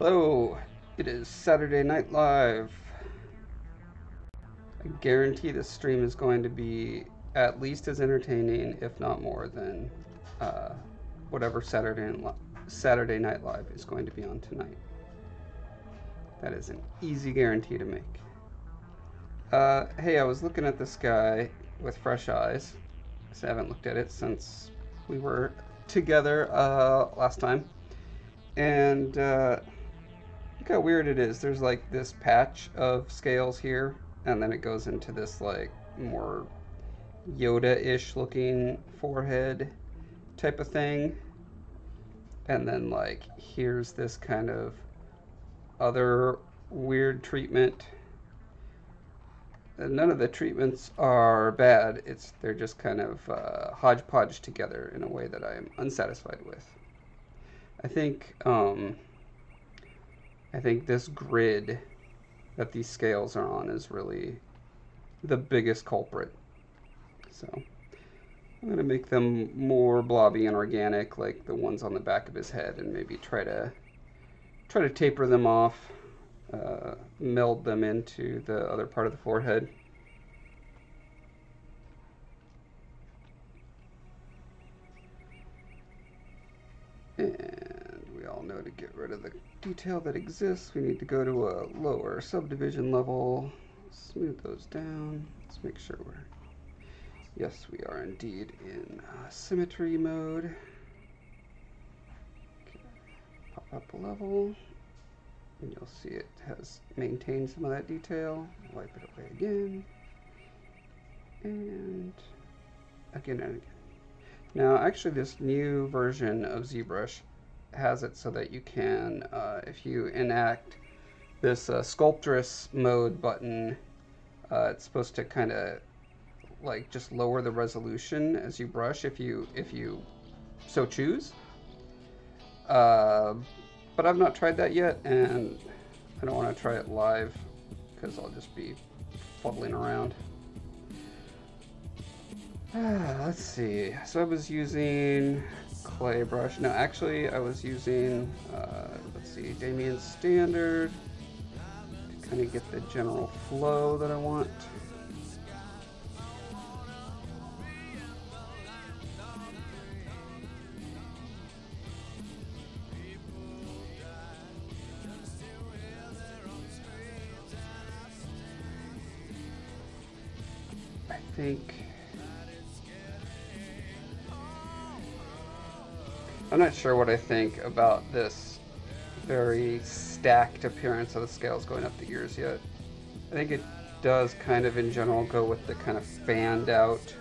Hello, it is Saturday Night Live. I guarantee this stream is going to be at least as entertaining, if not more, than whatever Saturday Night Live is going to be on tonight. That is an easy guarantee to make. Hey, I was looking at this guy with fresh eyes. I haven't looked at it since we were together last time. And look how weird it is. There's like this patch of scales here, and then it goes into this like more Yoda-ish looking forehead type of thing. And then like here's this kind of other weird treatment. And none of the treatments are bad. They're just kind of hodgepodge together in a way that I am unsatisfied with. I think this grid that these scales are on is really the biggest culprit. So I'm going to make them more blobby and organic, like the ones on the back of his head, and maybe try to taper them off, meld them into the other part of the forehead. And we all know to get rid of the detail that exists, we need to go to a lower subdivision level, smooth those down. Let's make sure yes, we are indeed in symmetry mode. Okay. Pop up a level, and you'll see it has maintained some of that detail. Wipe it away again, and again and again. Now, actually, this new version of Zbrush has it so that you can, if you enact this sculptress mode button, it's supposed to kind of like just lower the resolution as you brush if you so choose. But I've not tried that yet, and I don't want to try it live because I'll just be fuddling around. Let's see. So I was using clay brush. No, actually, I was using, let's see, Damien Standard to kind of get the general flow that I want. I think I'm not sure what I think about this very stacked appearance of the scales going up the ears yet. I think it does kind of in general go with the kind of fanned out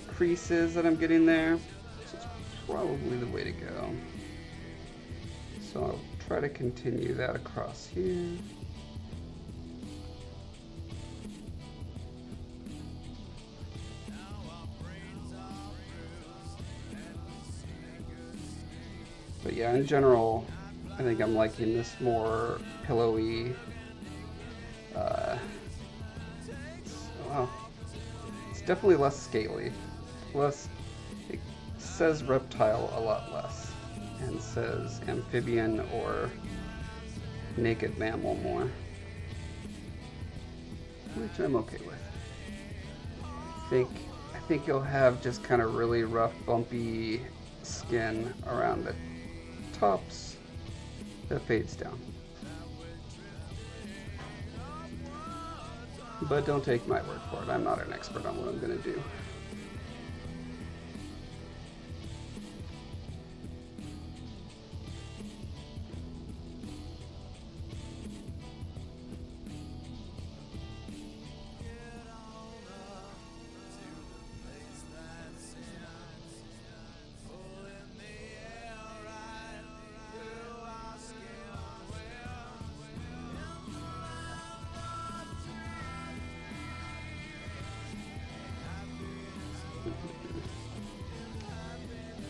creases that I'm getting there. So it's probably the way to go. So I'll try to continue that across here. But yeah, in general, I think I'm liking this more pillowy. Well, it's definitely less scaly. Plus, it says reptile a lot less, and says amphibian or naked mammal more, which I'm okay with. I think you'll have just kind of really rough, bumpy skin around the tops that fades down. But don't take my word for it. I'm not an expert on what I'm going to do.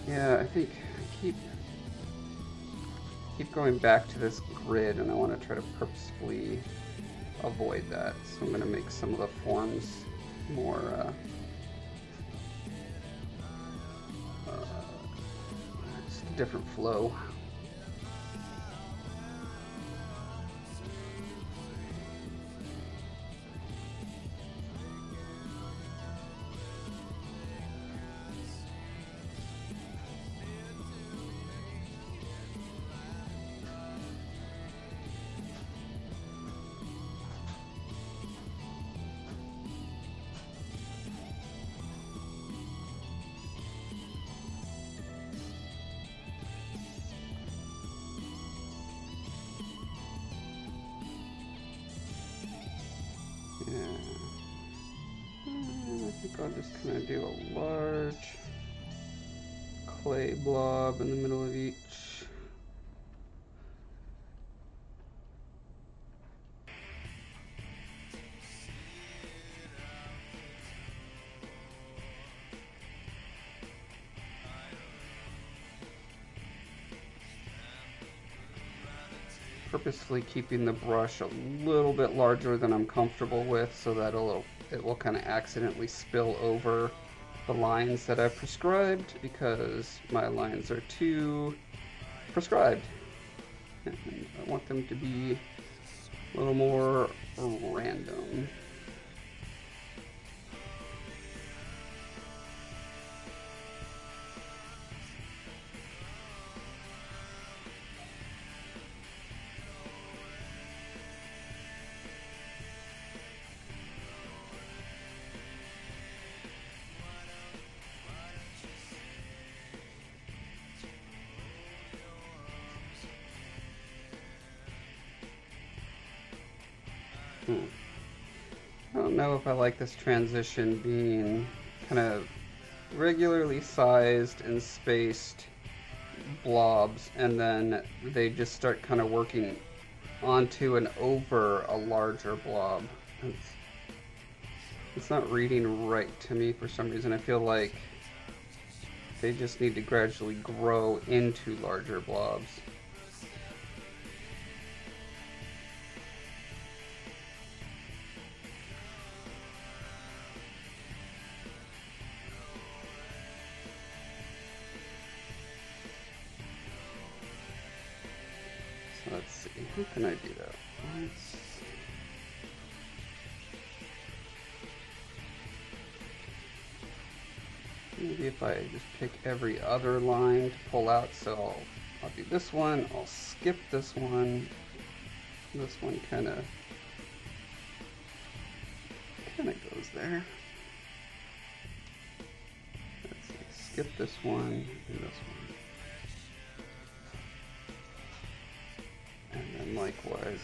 Yeah, I think I keep going back to this grid, and I want to try to purposefully avoid that. So I'm going to make some of the forms more just a different flow. just kind of do a large clay blob in the middle of each. Purposefully keeping the brush a little bit larger than I'm comfortable with so that it will kind of accidentally spill over the lines that I've prescribed, because my lines are too prescribed. And I want them to be a little more random. I don't know if I like this transition being kind of regularly sized and spaced blobs, and then they just start kind of working onto and over a larger blob. It's not reading right to me for some reason. I feel like they just need to gradually grow into larger blobs. Let's see, how can I do that? Maybe if I just pick every other line to pull out, so I'll do this one, I'll skip this one. This one kind of goes there. Let's see, skip this one and this one. And then likewise,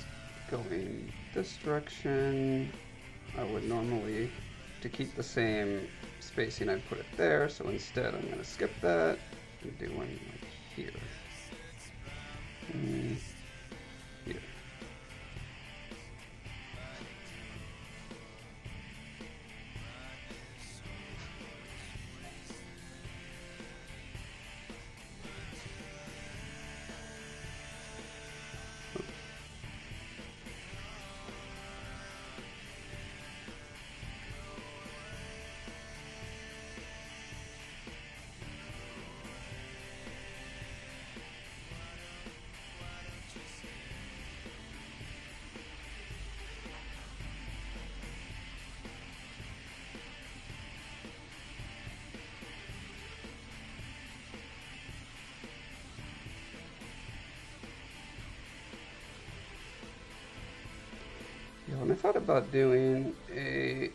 going this direction, I would normally, to keep the same spacing, I'd put it there. So instead, I'm going to skip that and do one like here. And here. And I thought about doing a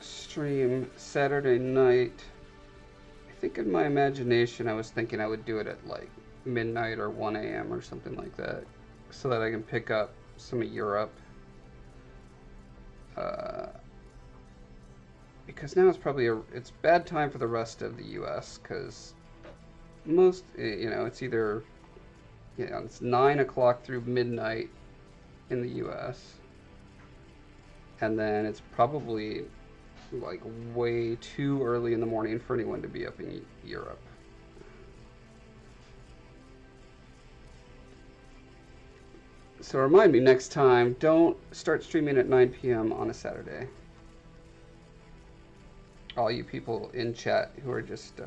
stream Saturday night. I think in my imagination I was thinking I would do it at like midnight or 1 a.m. or something like that, so that I can pick up some of Europe. Because now it's probably it's bad time for the rest of the U.S. because most, it's either, it's 9 o'clock through midnight in the U.S. and then it's probably like way too early in the morning for anyone to be up in Europe. So remind me next time, don't start streaming at 9 p.m. on a Saturday. All you people in chat who are just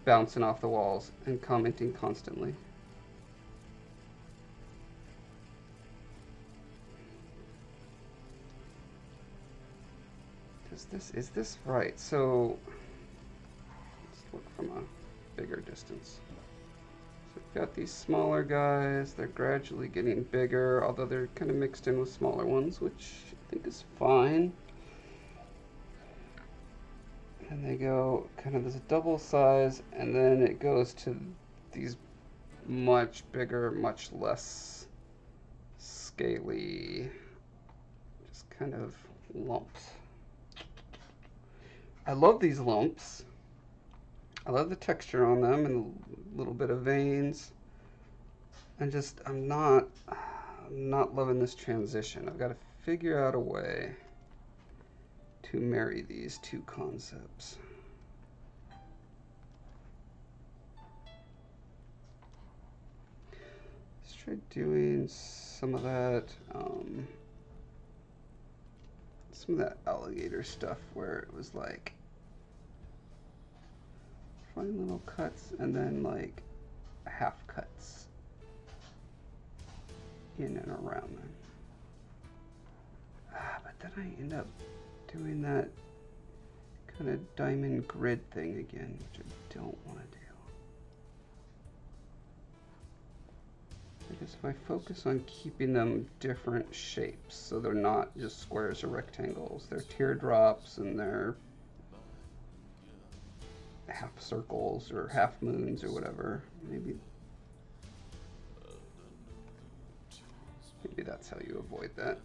bouncing off the walls and commenting constantly. Is this right? So let's look from a bigger distance. So we've got these smaller guys. They're gradually getting bigger, although they're kind of mixed in with smaller ones, which I think is fine. And they go kind of this double size, and then it goes to these much bigger, much less scaly, just kind of lumps. I love these lumps. I love the texture on them and a little bit of veins. I'm not loving this transition. I've got to figure out a way to marry these two concepts. Let's try doing some of that alligator stuff where it was like fine little cuts and then like half cuts in and around them. But then I end up doing that kind of diamond grid thing again, which I don't want to do. Because if I focus on keeping them different shapes, so they're not just squares or rectangles, they're teardrops and they're half circles or half moons or whatever, maybe that's how you avoid that.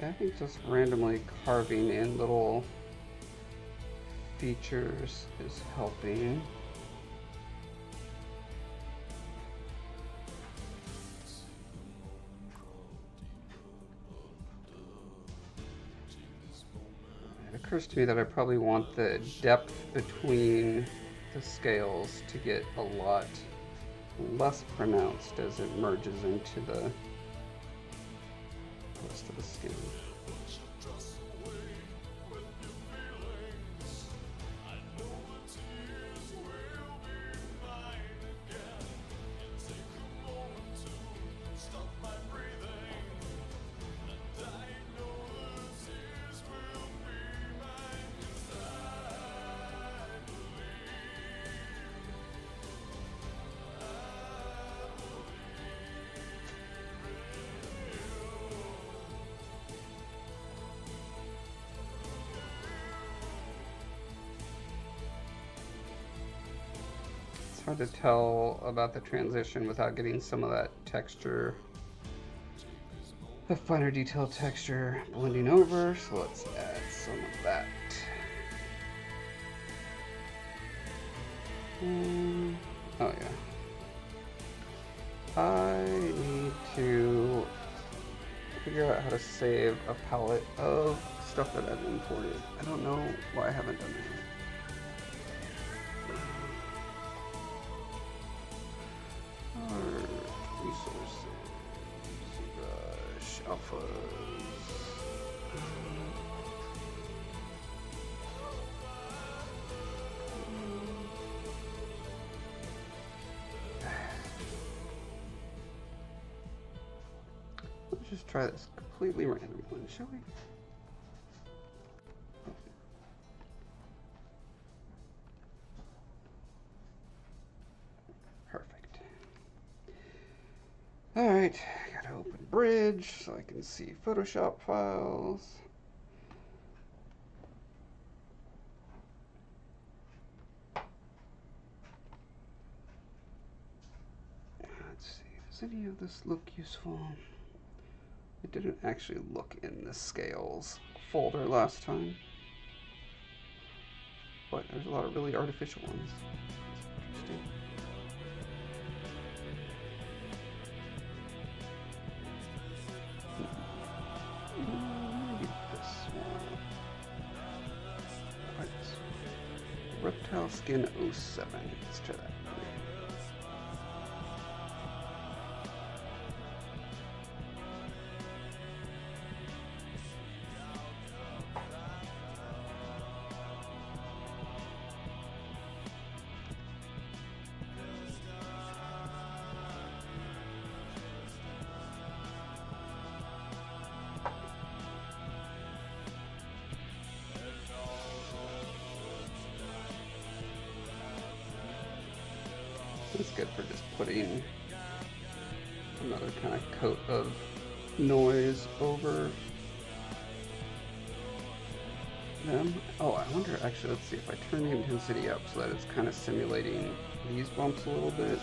I think just randomly carving in little features is helping. It occurs to me that I probably want the depth between the scales to get a lot less pronounced as it merges into the rest of the skin. Hard to tell about the transition without getting some of that texture, the finer detailed texture blending over, so let's add some of that. Oh yeah. I need to figure out how to save a palette of stuff that I've imported. I don't know why I haven't done that. Resources, Zbrush, alphas. Let's just try this completely random one, shall we? Alright, I gotta open Bridge so I can see Photoshop files. any of this look useful? It didn't actually look in the scales folder last time. But there's a lot of really artificial ones. Interesting. Maybe this one. Right. Reptile Skin 07. Let's try that. It's good for just putting another kind of coat of noise over them. Oh, I wonder, actually, let's see if I turn the intensity up so that it's kind of simulating these bumps a little bit.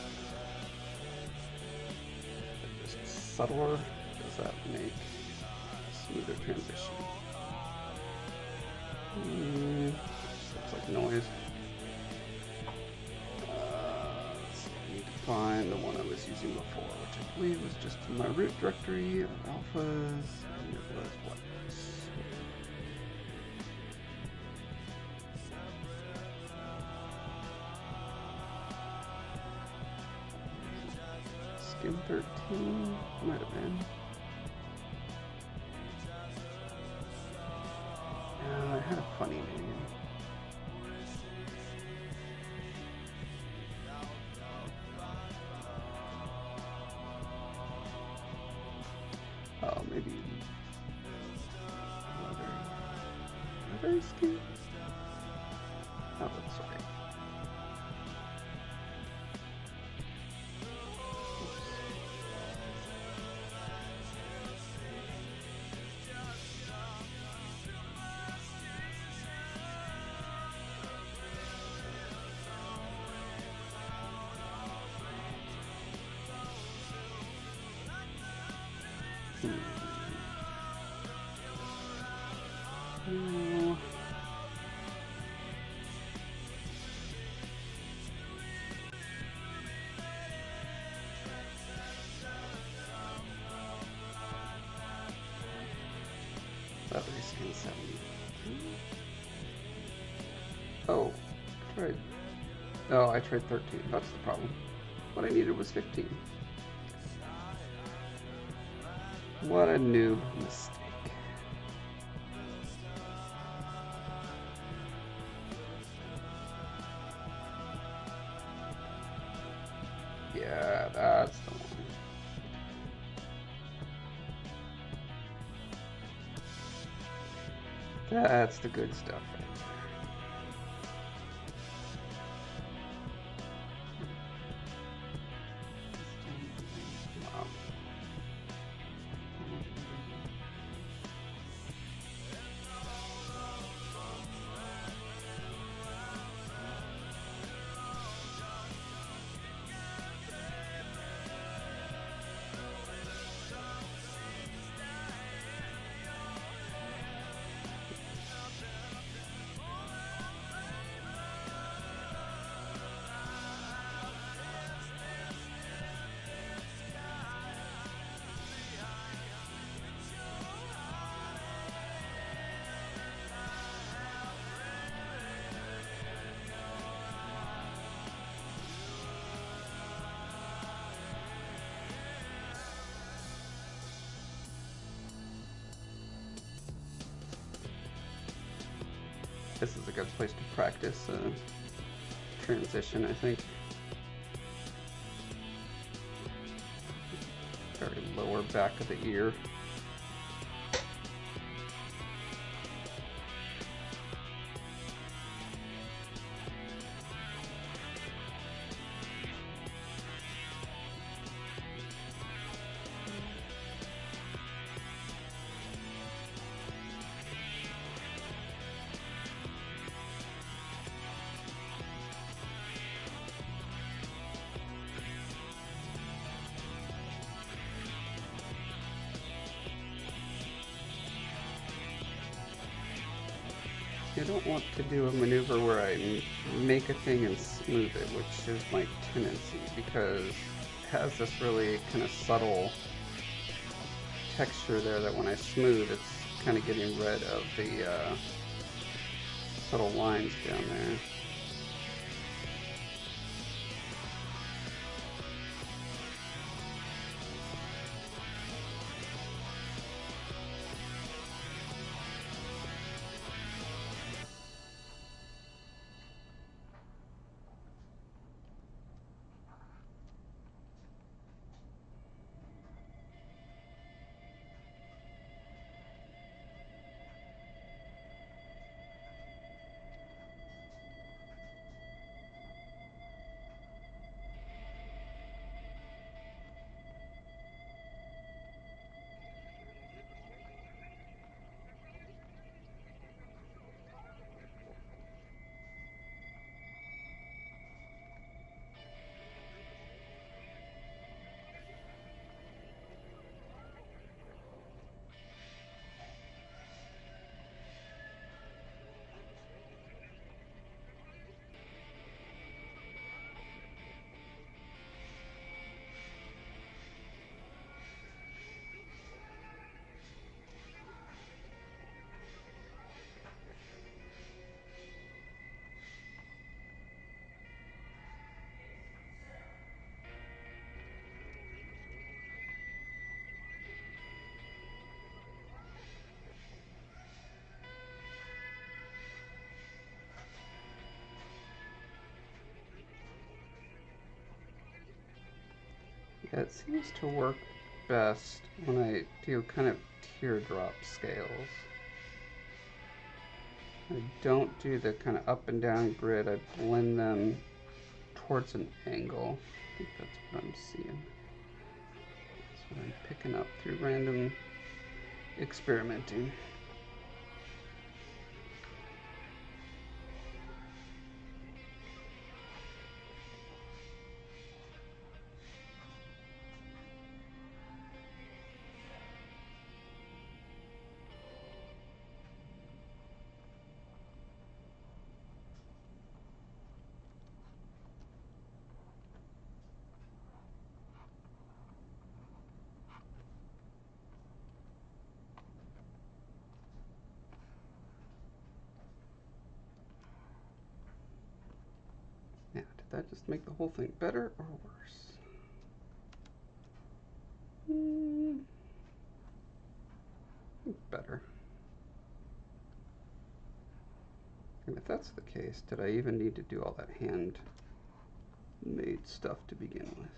Just subtler, does that make a smoother transition? Looks like noise. Find the one I was using before, which I believe was just in my root directory of alphas, and it was what? Skin 13 might have been. It had a funny name. Oh, maybe leather skin? Oh, that's right. Leather skin 70. Oh, tried. Oh, I tried 13. That's the problem. What I needed was 15. What a noob mistake. Yeah, that's the one. That's the good stuff right there. Wow. This is a good place to practice transition, I think. Very lower back of the ear. I don't want to do a maneuver where I make a thing and smooth it, which is my tendency, because it has this really kind of subtle texture there that when I smooth, it's kind of getting rid of the subtle lines down there. Yeah, it seems to work best when I do kind of teardrop scales. I don't do the kind of up and down grid, I blend them towards an angle. I think that's what I'm seeing. That's what I'm picking up through random experimenting. Now, did that just make the whole thing better or worse? Better. And if that's the case, did I even need to do all that hand-made stuff to begin with?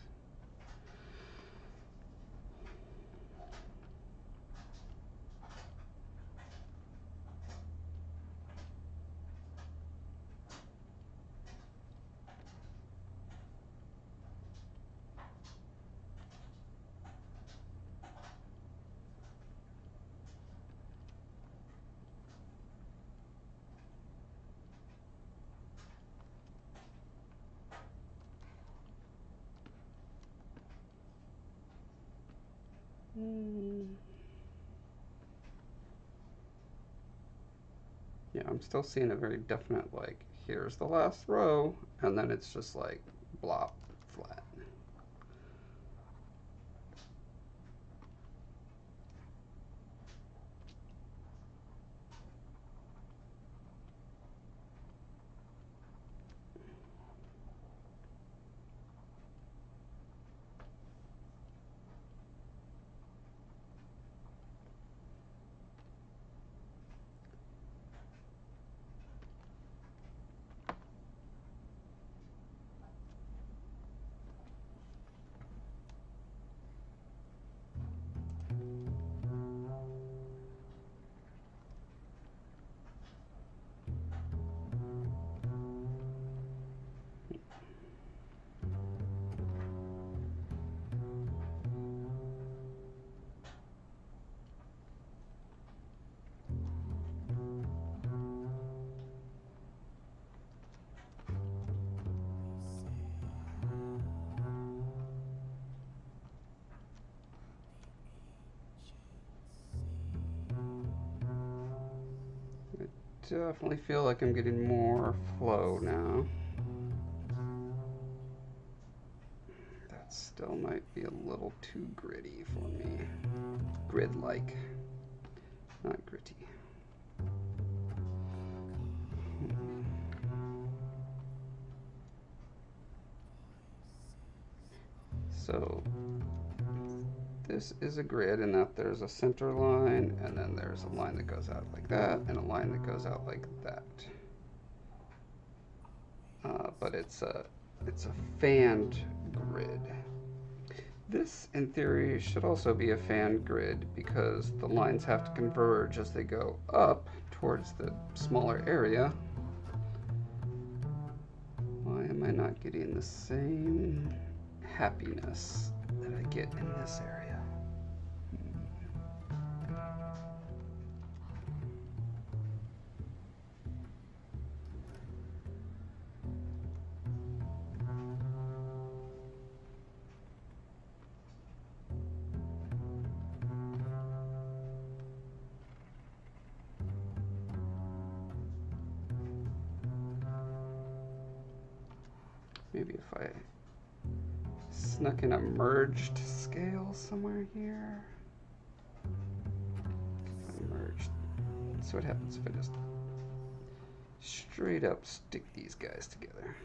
Yeah, I'm still seeing a very definite, like, here's the last row, and then it's just like, blop, flat. definitely feel like I'm getting more flow now. That still might be a little too gritty for me. Grid-like, not gritty. So this is a grid in that there's a center line, and then there's a line that goes out like that, and a line that goes out like that. But it's a fanned grid. This, in theory, should also be a fanned grid because the lines have to converge as they go up towards the smaller area. Why am I not getting the same happiness that I get in this area? Maybe if I snuck in a merged scale somewhere here. Merged. See what happens if I just straight up stick these guys together.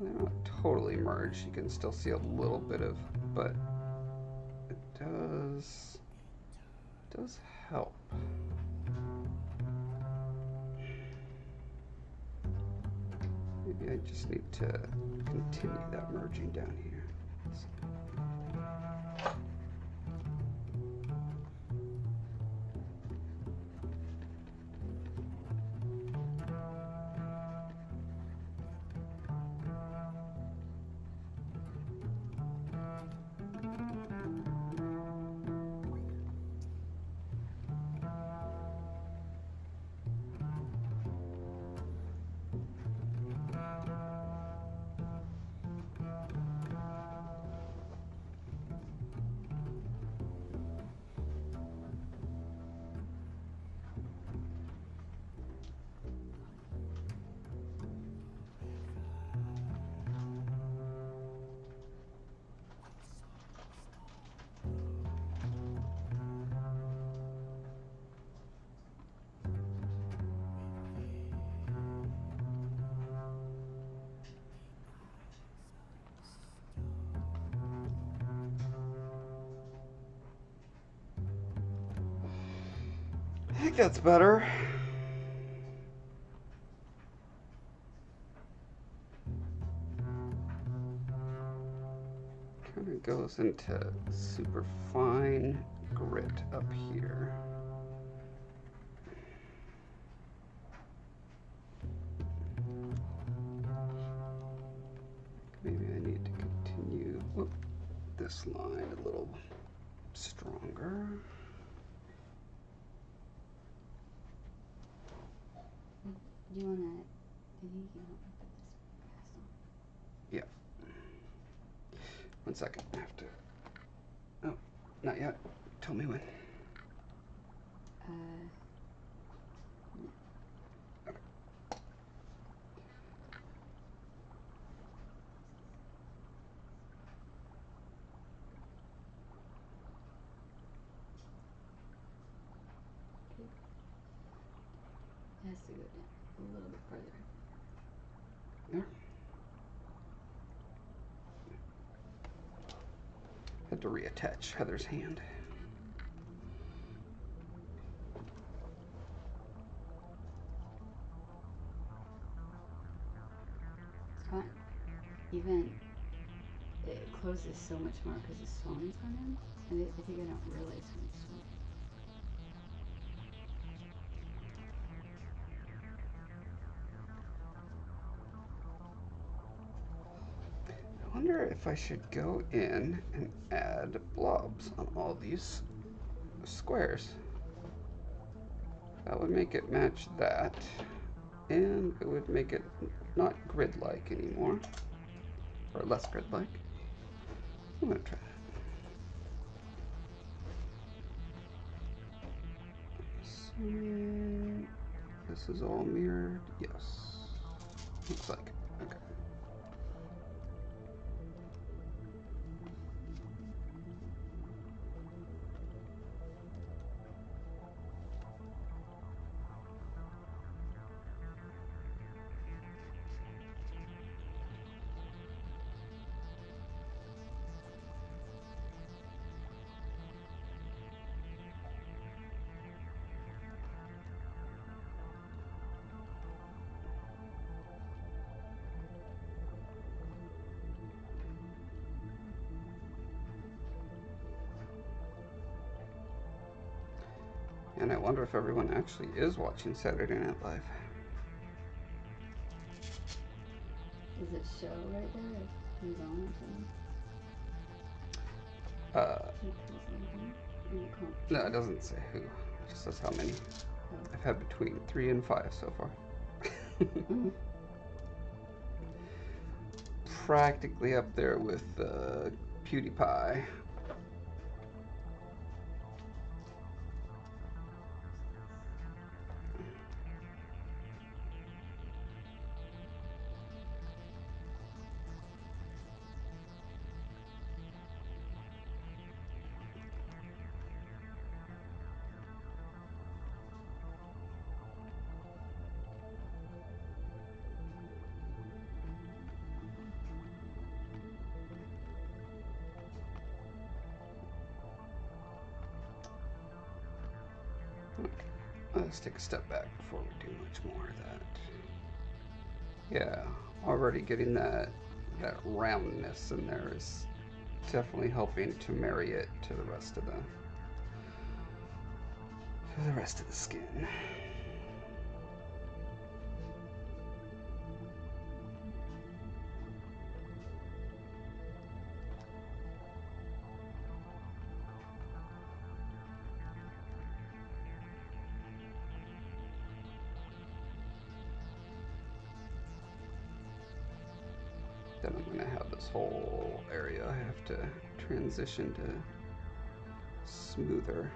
They're not totally merged. You can still see a little bit of, but it does help. Maybe I just need to continue that merging down here. I think that's better. Kind of goes into super fine grit up here. Maybe I need to continue this line a little stronger. Do you want to, do you think you can help me put this cast on? Yeah. 1 second, I have to, oh, not yet. Tell me when. No. Okay. It has to go down a little bit further. There. Had to reattach Heather's hand. Scott, even it closes so much more because the stone's on in. And I think I don't realize how much stone. wonder if I should go in and add blobs on all these squares. That would make it match that, and it would make it not grid-like anymore, or less grid-like. I'm gonna try that. So, this is all mirrored. Yes, looks like it. Okay. And I wonder if everyone actually is watching Saturday Night Live. Does it show right there if he's on or something? No, it doesn't say who. It just says how many. Oh. I've had between 3 and 5 so far. Practically up there with PewDiePie. Let's take a step back before we do much more of that. Yeah, already getting that roundness in there is definitely helping to marry it to the rest of the skin. Then I'm going to have this whole area I have to transition to smoother.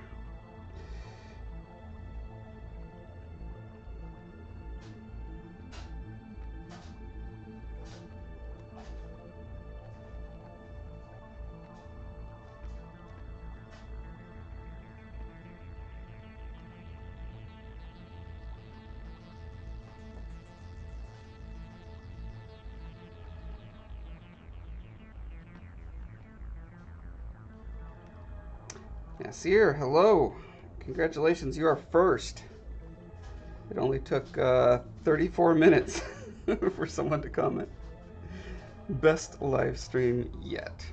Nasir, hello. Congratulations, you are first. It only took 34 minutes for someone to comment. Best live stream yet.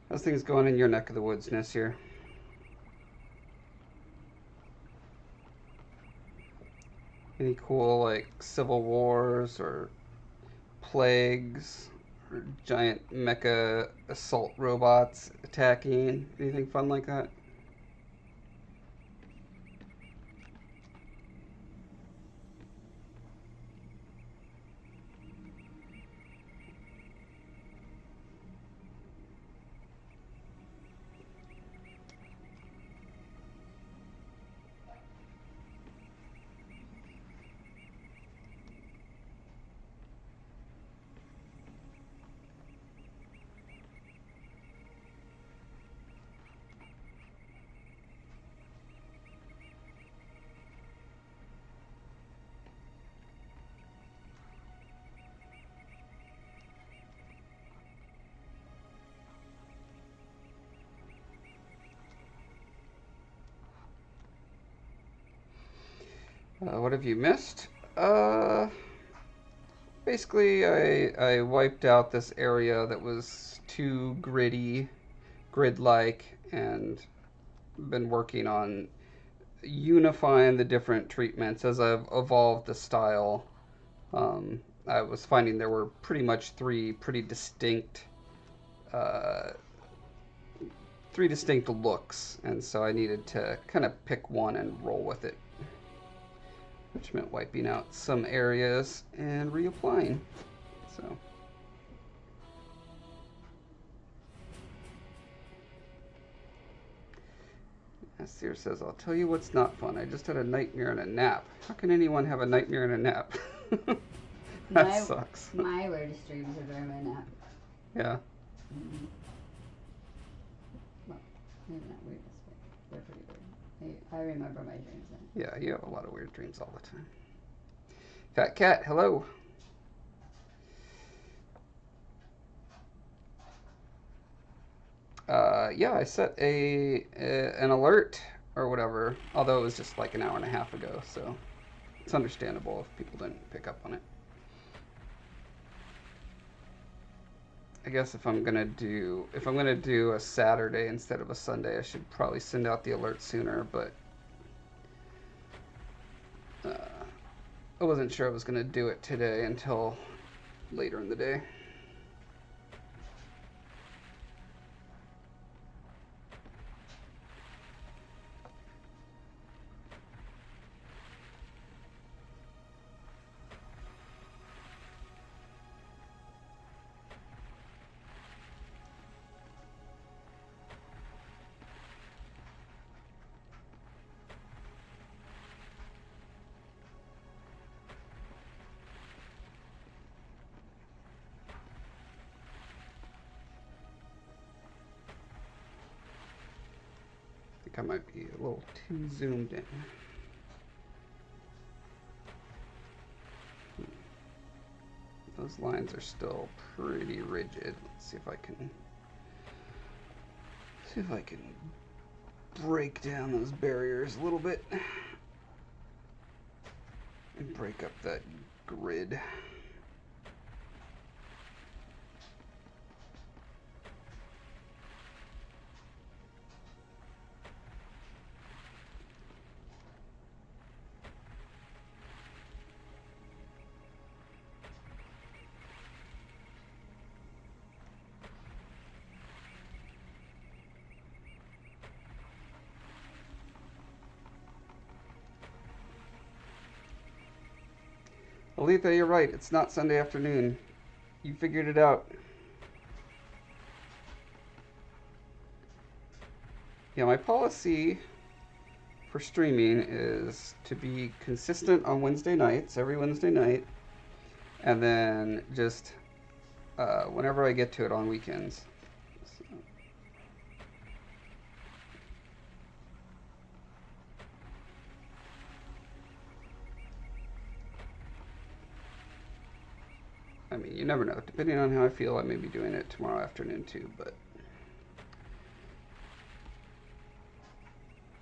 How's things going in your neck of the woods, Nasir? Any cool, like, civil wars or plagues or giant mecha assault robots attacking? Anything fun like that? What have you missed? Uh, Basically, I wiped out this area that was too gritty, grid-like, and been working on unifying the different treatments as I've evolved the style. I was finding there were pretty much uh, three distinct looks, and so I needed to kind of pick one and roll with it, which meant wiping out some areas and reapplying. So. Sear says, I'll tell you what's not fun. I just had a nightmare and a nap. How can anyone have a nightmare and a nap? That sucks. My weirdest dreams are during my nap. Yeah. Well, maybe not weirdest, but they're pretty weird. I remember my dreams then. Yeah, you have a lot of weird dreams all the time. Fat Cat, hello. Yeah, I set an alert or whatever, although it was just like an hour and a half ago, so it's understandable if people didn't pick up on it. I guess if I'm gonna do a Saturday instead of a Sunday, I should probably send out the alert sooner, but I wasn't sure I was gonna do it today until later in the day. I might be a little too zoomed in. Those lines are still pretty rigid. Let's see if I can break down those barriers a little bit and break up that grid. Aletha, you're right. It's not Sunday afternoon. You figured it out. Yeah, my policy for streaming is to be consistent on Wednesday nights, every Wednesday night, and then just whenever I get to it on weekends. So. I mean, you never know. Depending on how I feel, I may be doing it tomorrow afternoon too, but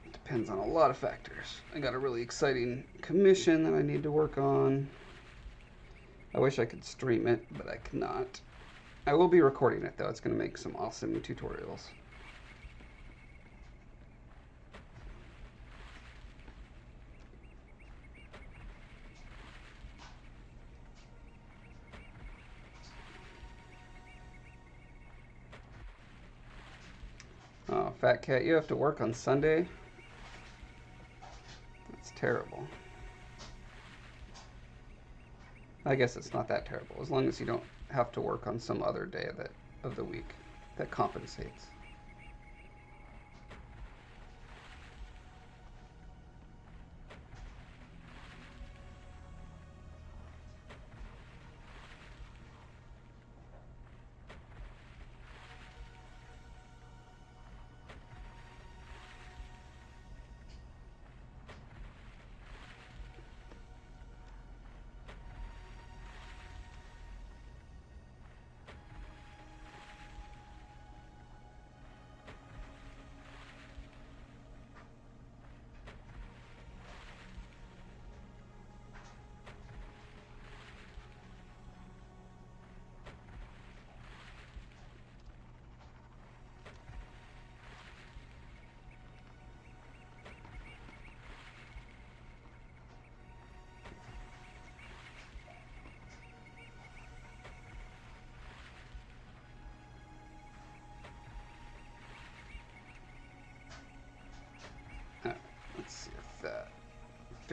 it depends on a lot of factors. I got a really exciting commission that I need to work on. I wish I could stream it, but I cannot. I will be recording it though. It's going to make some awesome tutorials. Oh, Fat Cat, you have to work on Sunday? That's terrible. I guess it's not that terrible, as long as you don't have to work on some other day of the week that compensates.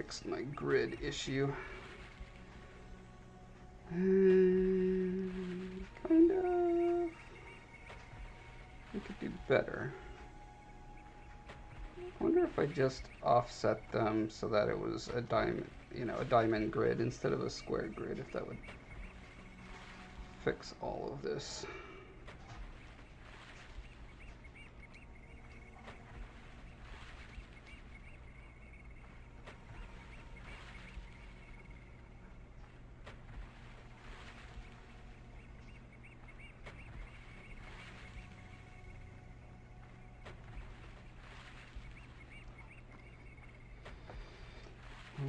fix my grid issue. Kind of. I could do better. I wonder if I just offset them so that it was a diamond, a diamond grid instead of a square grid, if that would fix all of this.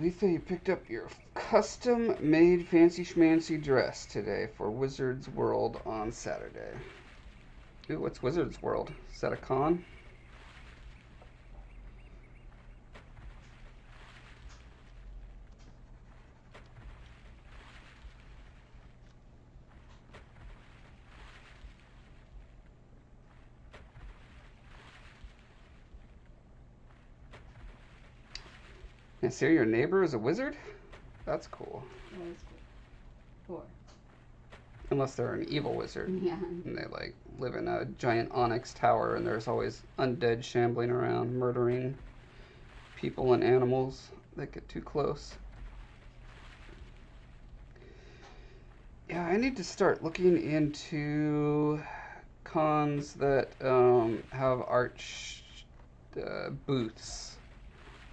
Letha, you picked up your custom-made fancy schmancy dress today for Wizard's World on Saturday. Ooh, what's Wizard's World? Is that a con? And so your neighbor is a wizard? That's cool. That is cool. 4. Unless they're an evil wizard. Yeah. And they like live in a giant onyx tower and there's always undead shambling around, murdering people and animals that get too close. Yeah, I need to start looking into cons that have art booths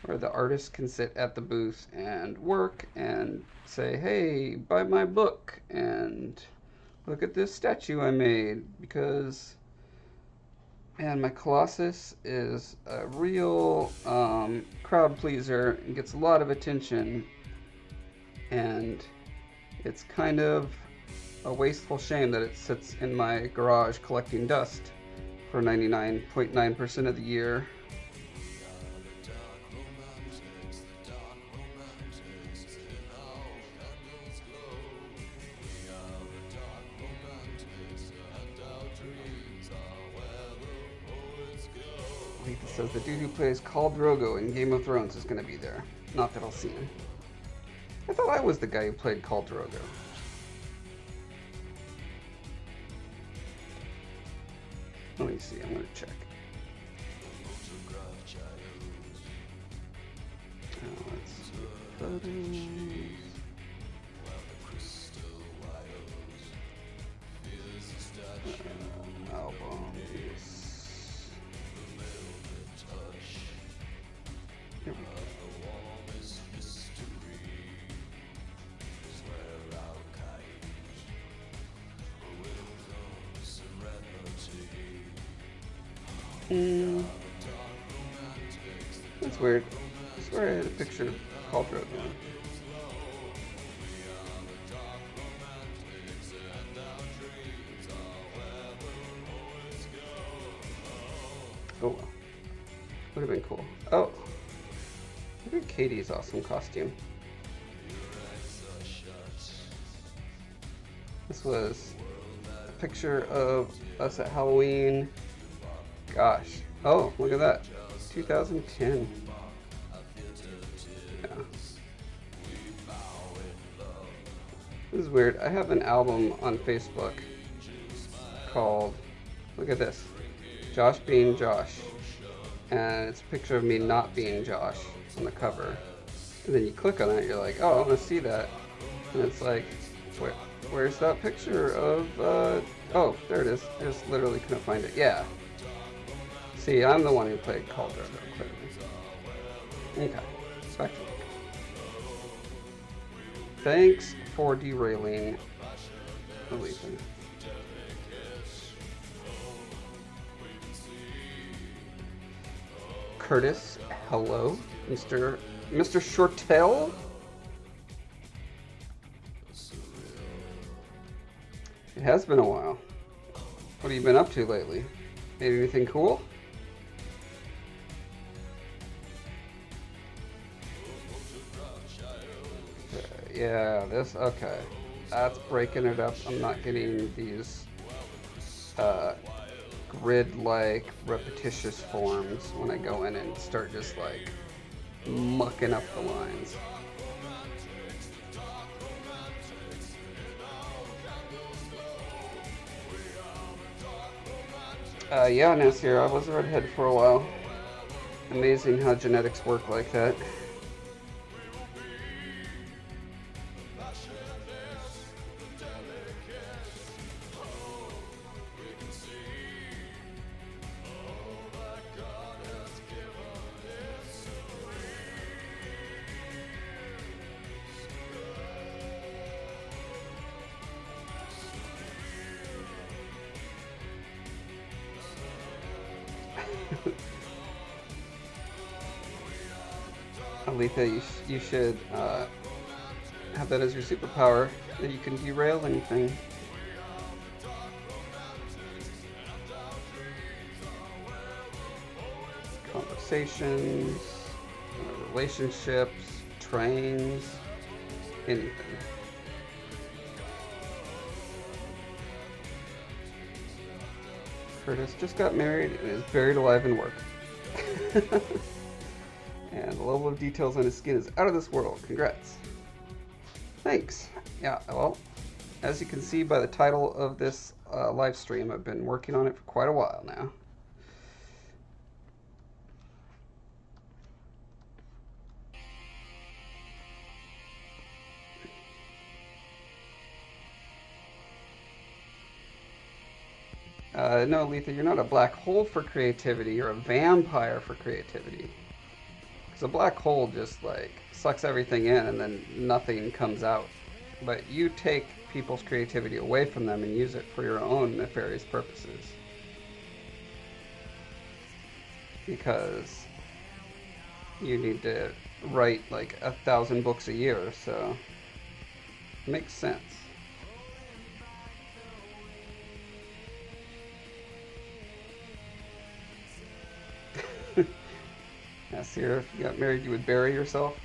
where the artist can sit at the booth and work and say, hey, buy my book and look at this statue I made, because, man, my Colossus is a real crowd pleaser and gets a lot of attention, and it's kind of a wasteful shame that it sits in my garage collecting dust for 99.9% of the year. Says the dude who plays Khal Drogo in Game of Thrones is going to be there. Not that I'll see him. I thought I was the guy who played Khal Drogo. Let me see, I'm going to check. Let's see. Photos. Albums. Here we go. That's weird. I swear I had a picture of Khal Drogo. Oh well. Would have been cool. Oh. Look at Katie's awesome costume. This was a picture of us at Halloween. Gosh. Oh, look at that. 2010. Yeah. This is weird. I have an album on Facebook called, look at this, Josh being Josh. And it's a picture of me not being Josh on the cover. And then you click on it, you're like, oh, I want to see that. And it's like, where's that picture of, oh, there it is. I just literally couldn't find it. Yeah. See, I'm the one who played Khal Drogo, clearly. Okay, back to work. Thanks for derailing the Letha. Curtis, hello, Mr. Shortell. It has been a while. What have you been up to lately? Made anything cool? Yeah, this, okay. That's breaking it up. I'm not getting these grid-like repetitious forms when I go in and start just like mucking up the lines. Yeah, Nasir, I was a redhead for a while. Amazing how genetics work like that. Aletha, you should have that as your superpower, that you can derail anything. Conversations, relationships, trains, anything. Curtis just got married and is buried alive in work. And the level of details on his skin is out of this world. Congrats. Thanks. Yeah, well, as you can see by the title of this live stream, I've been working on it for quite a while now. No, Letha, you're not a black hole for creativity. You're a vampire for creativity. Because a black hole just, like, sucks everything in and then nothing comes out. But you take people's creativity away from them and use it for your own nefarious purposes. Because you need to write, like, 1,000 books a year, so it makes sense. Nasir, if you got married, you would bury yourself?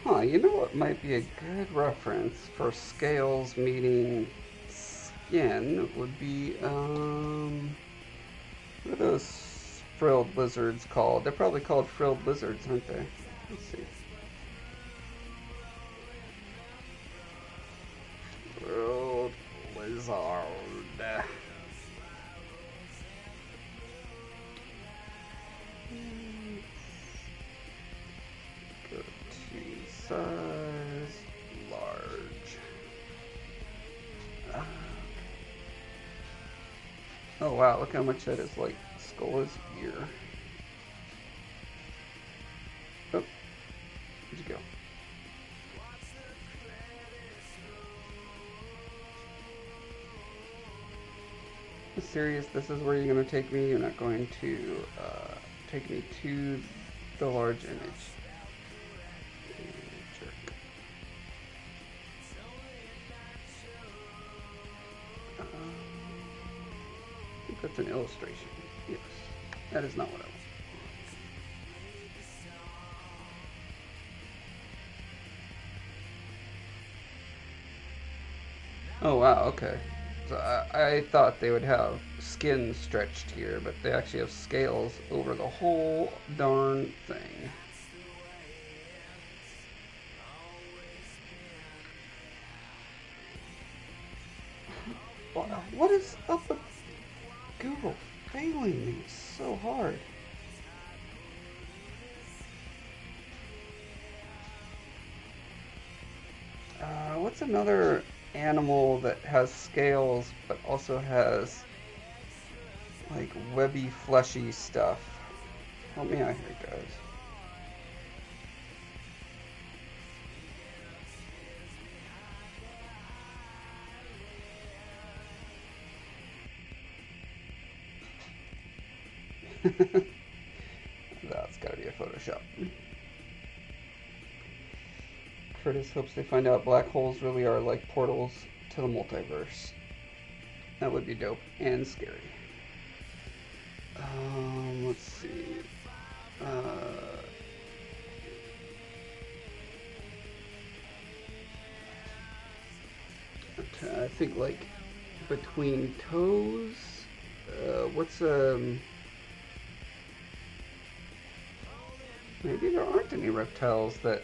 Huh, you know what might be a good reference for scales meeting skin would be, what are those frilled lizards called? They're probably called frilled lizards, aren't they? Let's see. Frilled lizard. Size large. Oh wow, look how much that is like Scolla's ear. Oh, where'd you go? Serious? This is where you're gonna take me? You're not going to take me to the large image. That's an illustration. Yes. That is not what I want. Oh wow, okay. So I thought they would have skin stretched here, but they actually have scales over the whole darn thing. What is up with Google failing me so hard? What's another animal that has scales but also has like webby, fleshy stuff? Help me out here, guys. That's gotta be a Photoshop. Curtis hopes they find out black holes really are like portals to the multiverse. That would be dope and scary. Let's see. Okay, I think like between toes. What's maybe there aren't any reptiles that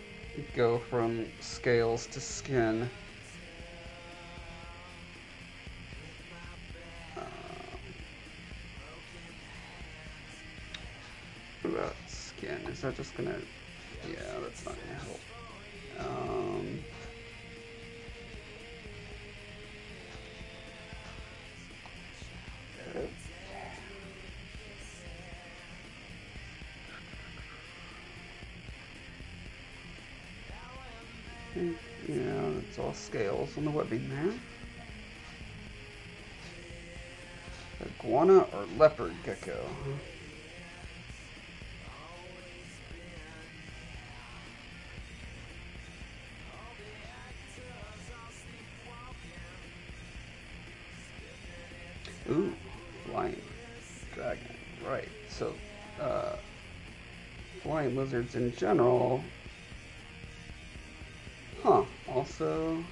go from scales to skin. What about skin? Is that just gonna... Yeah, that's not gonna help. Yeah, it's all scales on the webbing there. Iguana or leopard gecko? Ooh, flying dragon. Right. So, flying lizards in general. Huh. Also,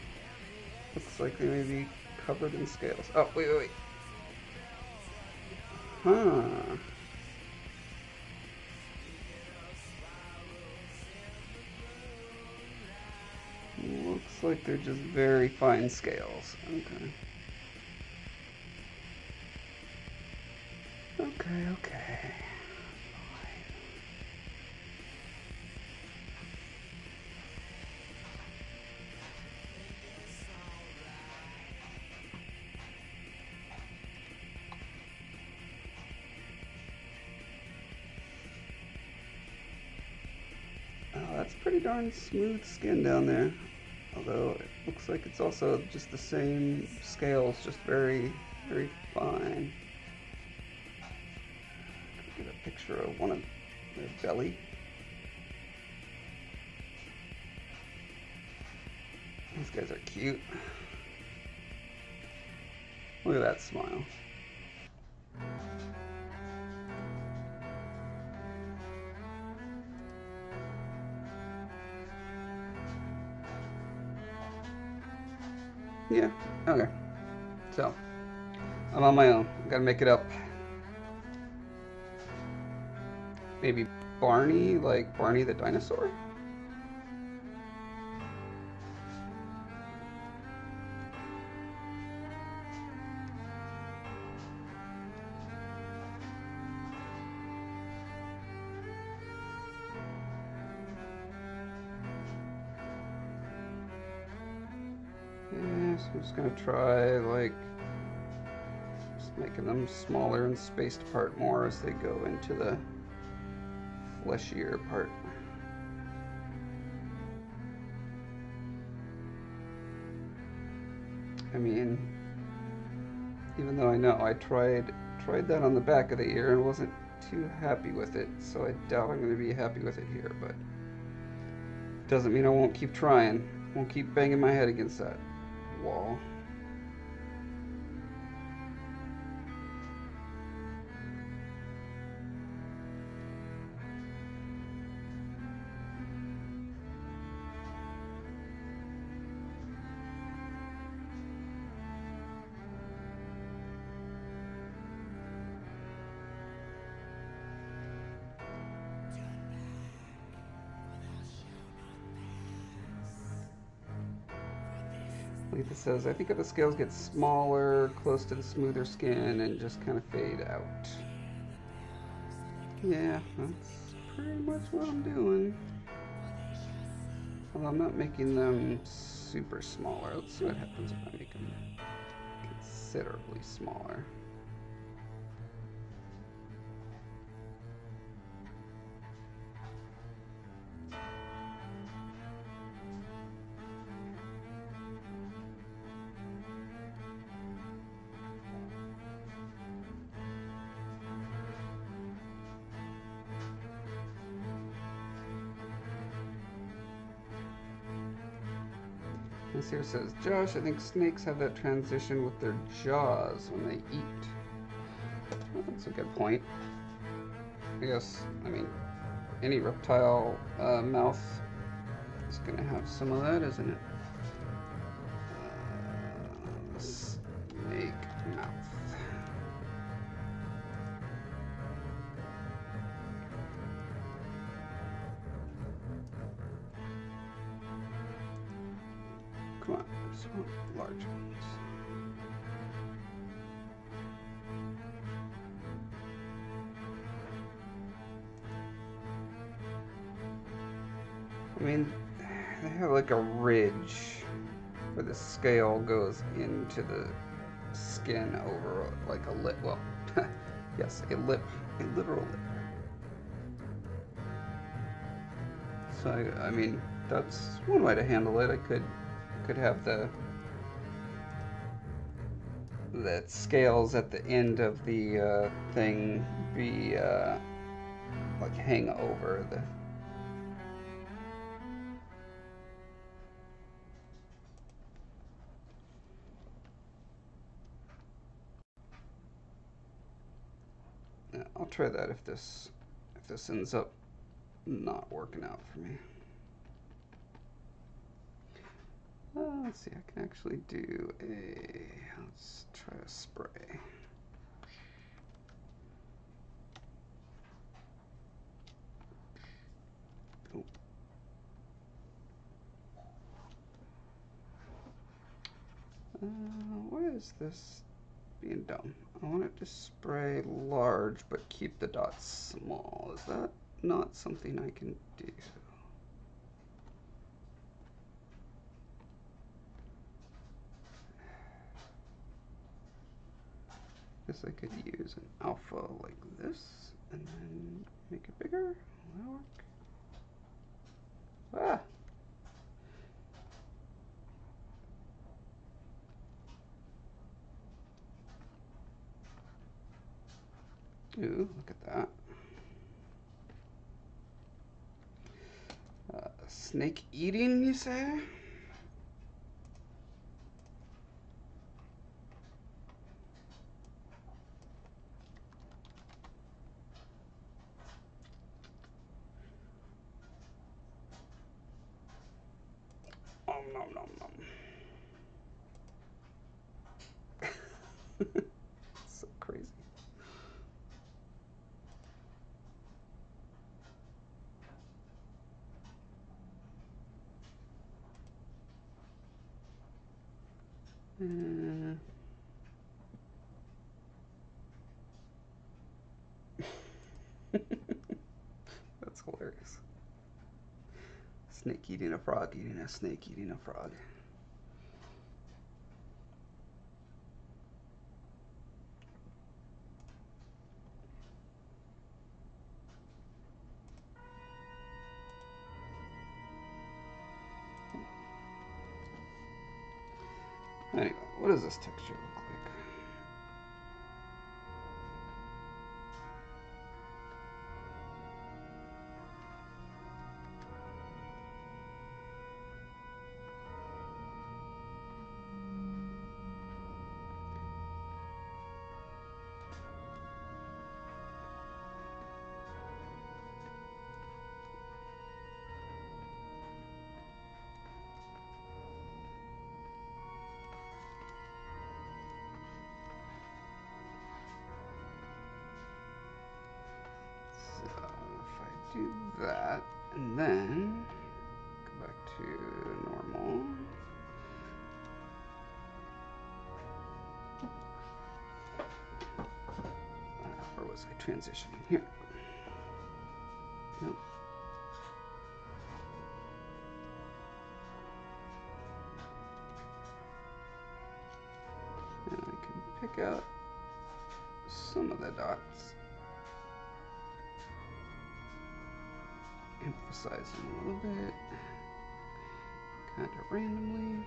looks like they may be covered in scales. Oh, wait. Huh. Looks like they're just very fine scales. Okay. Okay. Oh, that's pretty darn smooth skin down there. Although it looks like it's also just the same scales, just very, very fine. Get a picture of one of their belly. These guys are cute. Look at that smile. Yeah, okay. So, I'm on my own. I gotta make it up. Maybe Barney, like Barney the dinosaur? Yeah, so I'm just gonna try, like, just making them smaller and spaced apart more as they go into the fleshier part. I mean, even though I know I tried that on the back of the ear and wasn't too happy with it, so I doubt I'm going to be happy with it here, but doesn't mean I won't keep trying. Won't keep banging my head against that wall. Letha says, I think if the scales get smaller, close to the smoother skin, and just kind of fade out. Yeah, that's pretty much what I'm doing. Although I'm not making them super smaller. Let's see what happens if I make them considerably smaller. This here says, Josh, I think snakes have that transition with their jaws when they eat. Well, that's a good point. I guess, I mean, any reptile mouth is going to have some of that, isn't it? Snake mouth. Come on, I just want large ones. I mean, they have like a ridge where the scale goes into the skin over like a lip. Well, yes, a lip, a literal lip. So I mean, that's one way to handle it. I could have the scales at the end of the thing be like hang over the. Yeah, I'll try that if this ends up not working out for me. Let's see, I can actually do let's try a spray. Oh. Why is this being dumb? I want it to spray large but keep the dots small. Is that not something I can do? Guess I could use an alpha like this and then make it bigger. Will that work? Ah! Ooh, look at that. Snake eating, you say? Nom nom nom. So crazy. That's hilarious. Snake eating a frog, eating a snake, eating a frog. Anyway, what does this texture look like? Do that, and then go back to normal. Where was I transitioning? Here. Nope. And I can pick out some of the dots. Emphasize them a little bit, kind of randomly.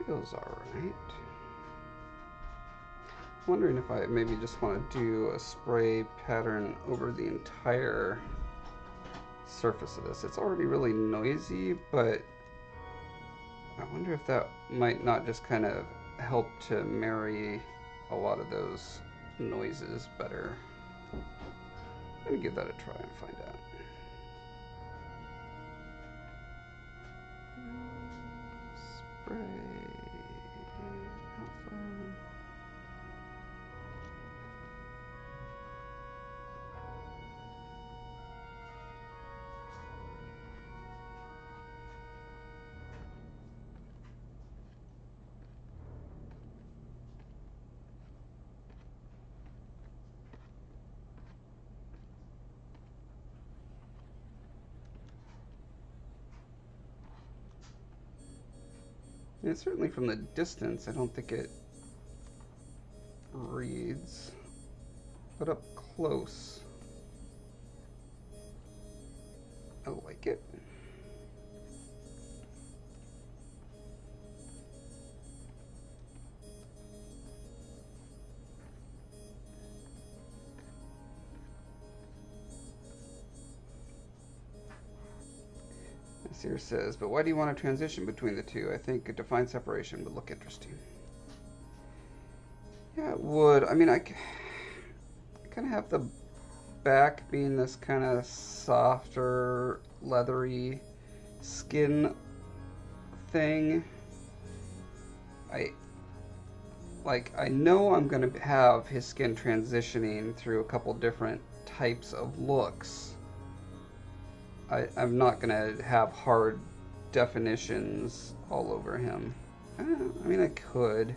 feels alright. Wondering if I maybe just want to do a spray pattern over the entire surface of this. It's already really noisy, but I wonder if that might not just kind of help to marry a lot of those noises better. Let me give that a try and find out. Spray alpha. And certainly from the distance, I don't think it reads, but up close, I like it. Here says, but why do you want to transition between the two? I think a defined separation would look interesting. Yeah, it would. I mean, I kind of have the back being this kind of softer, leathery skin thing. I know I'm going to have his skin transitioning through a couple different types of looks. I'm not going to have hard definitions all over him. I mean, I could.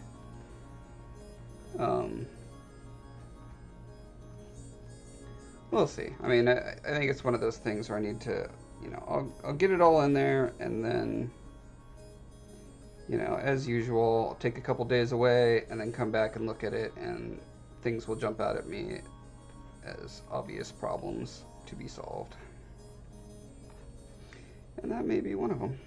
We'll see. I mean, I think it's one of those things where I need to, you know, I'll get it all in there, and then, you know, as usual, I'll take a couple days away and then come back and look at it, and things will jump out at me as obvious problems to be solved. And that may be one of them.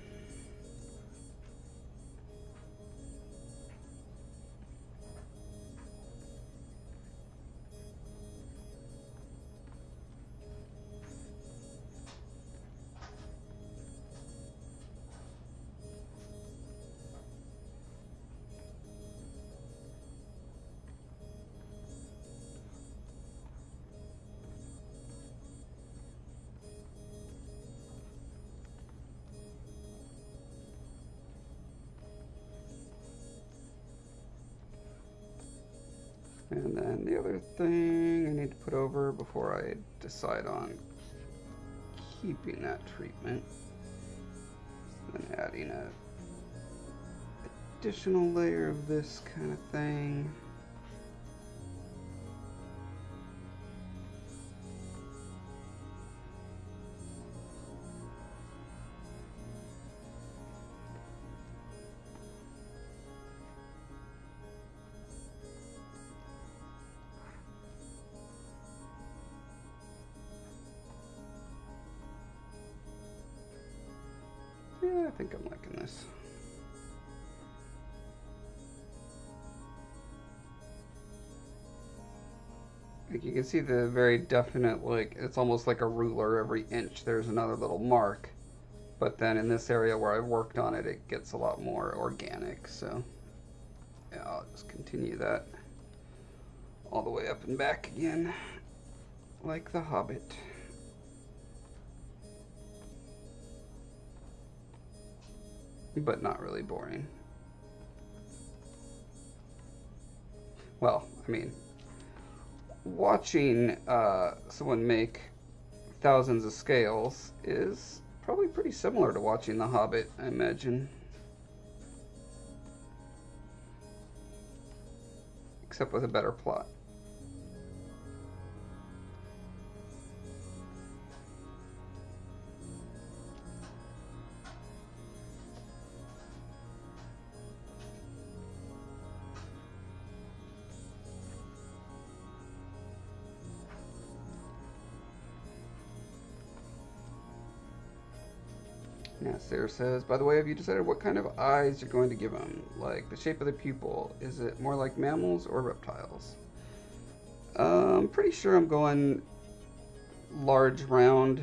And then the other thing I need to put over before I decide on keeping that treatment, and then adding a additional layer of this kind of thing. Yeah, I think I'm liking this. Like you can see the very definite, like, it's almost like a ruler. Every inch there's another little mark. But then in this area where I've worked on it, it gets a lot more organic. So yeah, I'll just continue that all the way up and back again, like the Hobbit. But not really boring. Well, I mean, watching someone make thousands of scales is probably pretty similar to watching The Hobbit, I imagine. Except with a better plot. Yeah, Sarah says, by the way, have you decided what kind of eyes you're going to give him? Like the shape of the pupil? Is it more like mammals or reptiles? I'm pretty sure I'm going large round.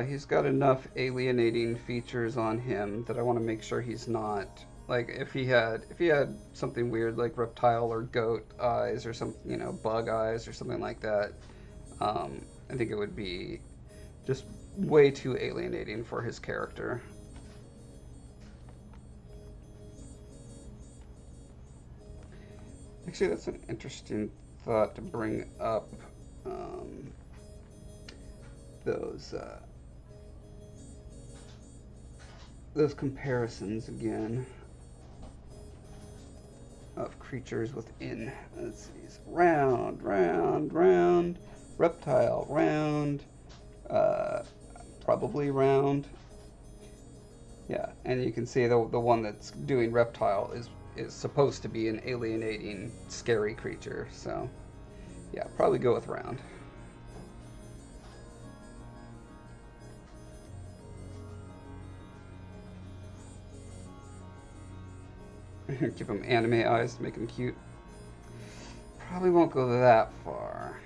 He's got enough alienating features on him that I want to make sure he's not like if he had something weird like reptile or goat eyes or some bug eyes or something like that. I think it would be just way too alienating for his character. Actually, that's an interesting thought to bring up. Um, those those comparisons again of creatures within. Let's see, round, round, round, reptile, round, uh, probably round. Yeah, and you can see the one that's doing reptile is supposed to be an alienating, scary creature. So yeah, probably go with round. Give him anime eyes to make him cute. Probably won't go that far.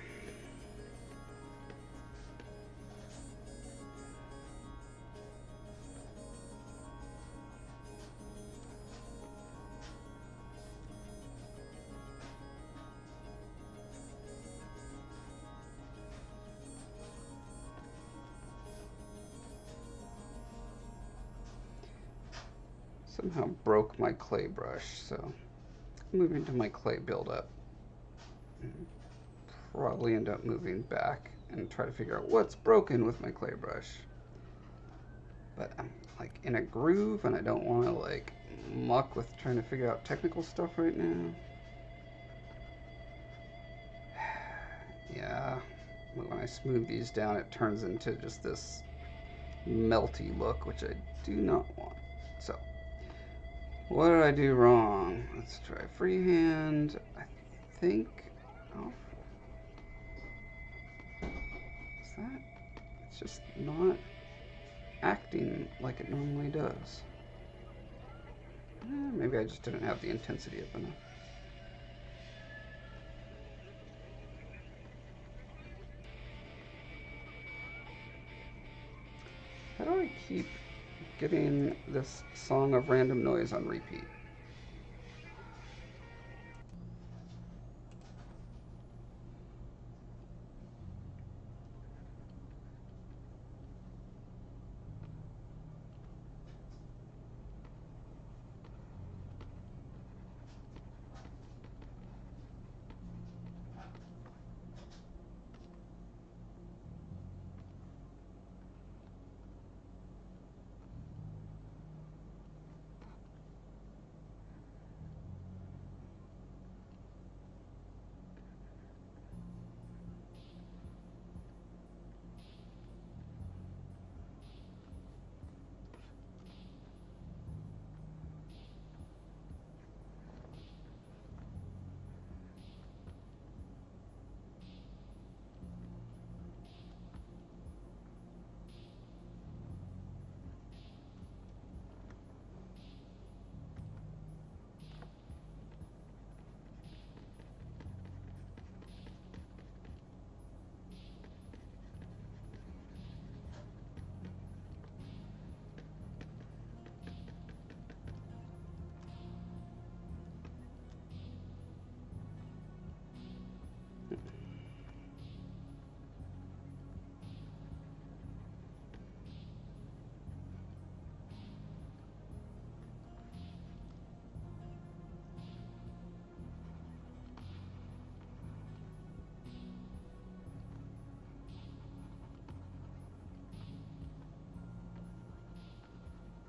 Somehow broke my clay brush, so moving to my clay buildup. Probably end up moving back and try to figure out what's broken with my clay brush. But I'm like in a groove and I don't want to like muck with trying to figure out technical stuff right now. Yeah, when I smooth these down it turns into just this melty look, which I do not want. So what did I do wrong? Let's try freehand. I think. Oh, is that? It's just not acting like it normally does. Maybe I just didn't have the intensity up enough. How do I keep getting this song of random noise on repeat?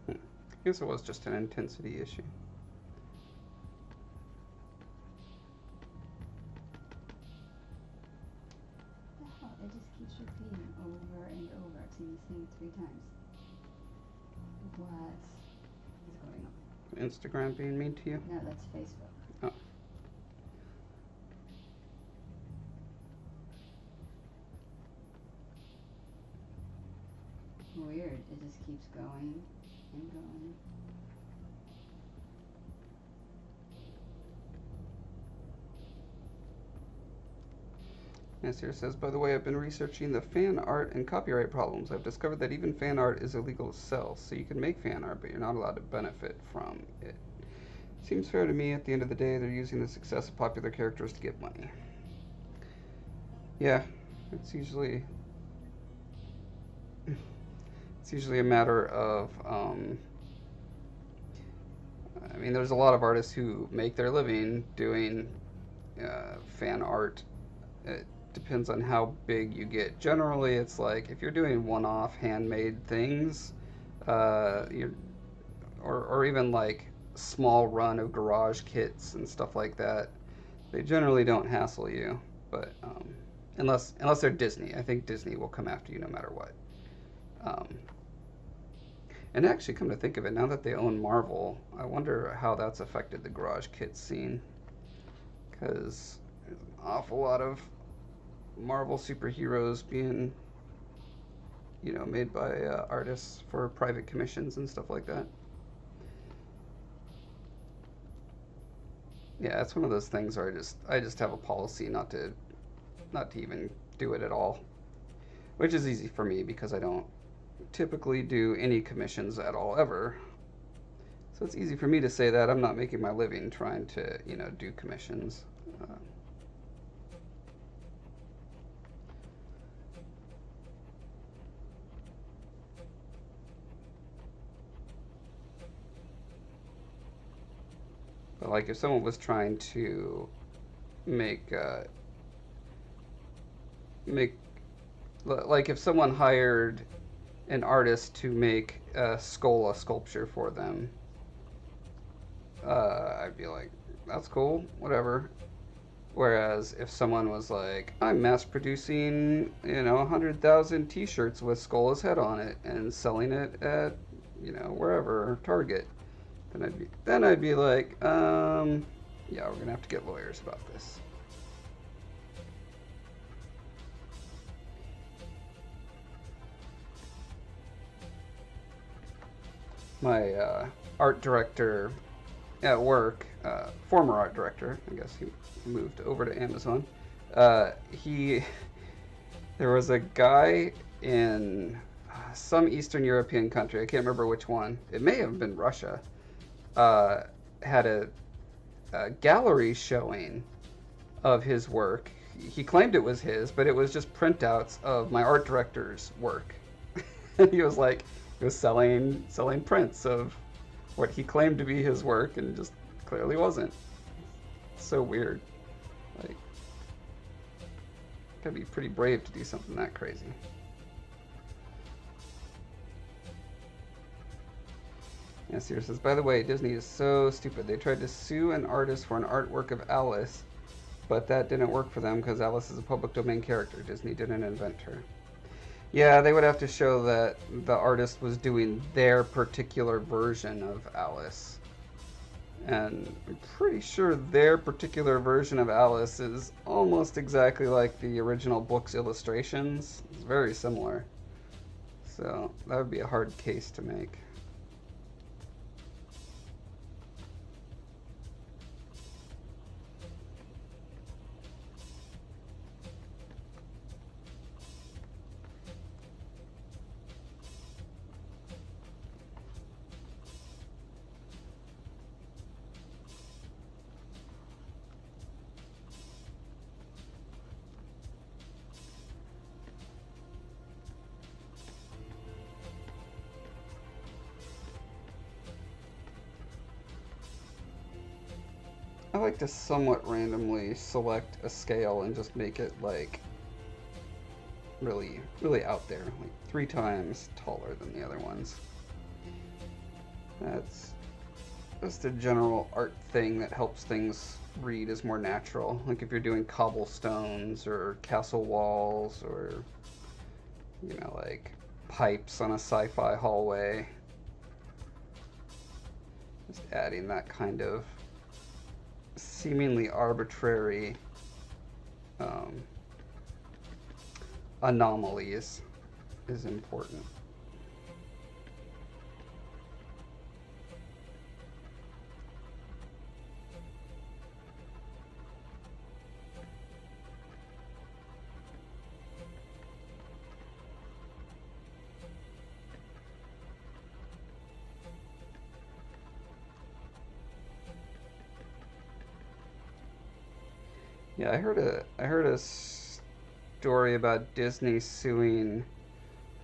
I guess it was just an intensity issue. What the hell? It just keeps repeating over and over. I've seen this thing 3 times. What is going on? Instagram being mean to you? No, that's Facebook. Oh. just keeps going and going. Nasir says, by the way, I've been researching the fan art and copyright problems. I've discovered that even fan art is illegal to sell, so you can make fan art, but you're not allowed to benefit from it. Seems fair to me. At the end of the day, they're using the success of popular characters to get money. Yeah, it's usually a matter of I mean, there's a lot of artists who make their living doing fan art. It depends on how big you get. Generally, it's like if you're doing one-off handmade things, or even like small run of garage kits and stuff like that, they generally don't hassle you. But unless they're Disney, I think Disney will come after you no matter what. And actually, come to think of it, now that they own Marvel, I wonder how that's affected the garage kit scene. Because there's an awful lot of Marvel superheroes being, made by artists for private commissions and stuff like that. Yeah, it's one of those things where I just have a policy not to even do it at all, which is easy for me because I don't typically do any commissions at all ever. So it's easy for me to say that I'm not making my living trying to, do commissions. But like if someone was trying to make like if someone hired an artist to make a Scolla sculpture for them, I'd be like, that's cool, whatever. Whereas if someone was like, I'm mass producing, 100,000 t-shirts with Scolla's head on it and selling it at, wherever, Target, then I'd be like, yeah, we're gonna have to get lawyers about this. My art director at work, former art director, I guess he moved over to Amazon. There was a guy in some Eastern European country, I can't remember which one. It may have been Russia. Had a gallery showing of his work. He claimed it was his, but it was just printouts of my art director's work. He was selling prints of what he claimed to be his work and just clearly wasn't. So weird. Like, gotta be pretty brave to do something that crazy. Yeah, Sierra says, by the way, Disney is so stupid. They tried to sue an artist for an artwork of Alice, but that didn't work for them because Alice is a public domain character. Disney didn't invent her. Yeah, they would have to show that the artist was doing their particular version of Alice. And I'm pretty sure their particular version of Alice is almost exactly like the original book's illustrations. It's very similar. So that would be a hard case to make. I like to somewhat randomly select a scale and just make it like really, really out there, like 3 times taller than the other ones. That's just a general art thing that helps things read as more natural. Like if you're doing cobblestones or castle walls or, like pipes on a sci-fi hallway. Just adding that kind of seemingly arbitrary anomalies is important. Yeah, I heard a story about Disney suing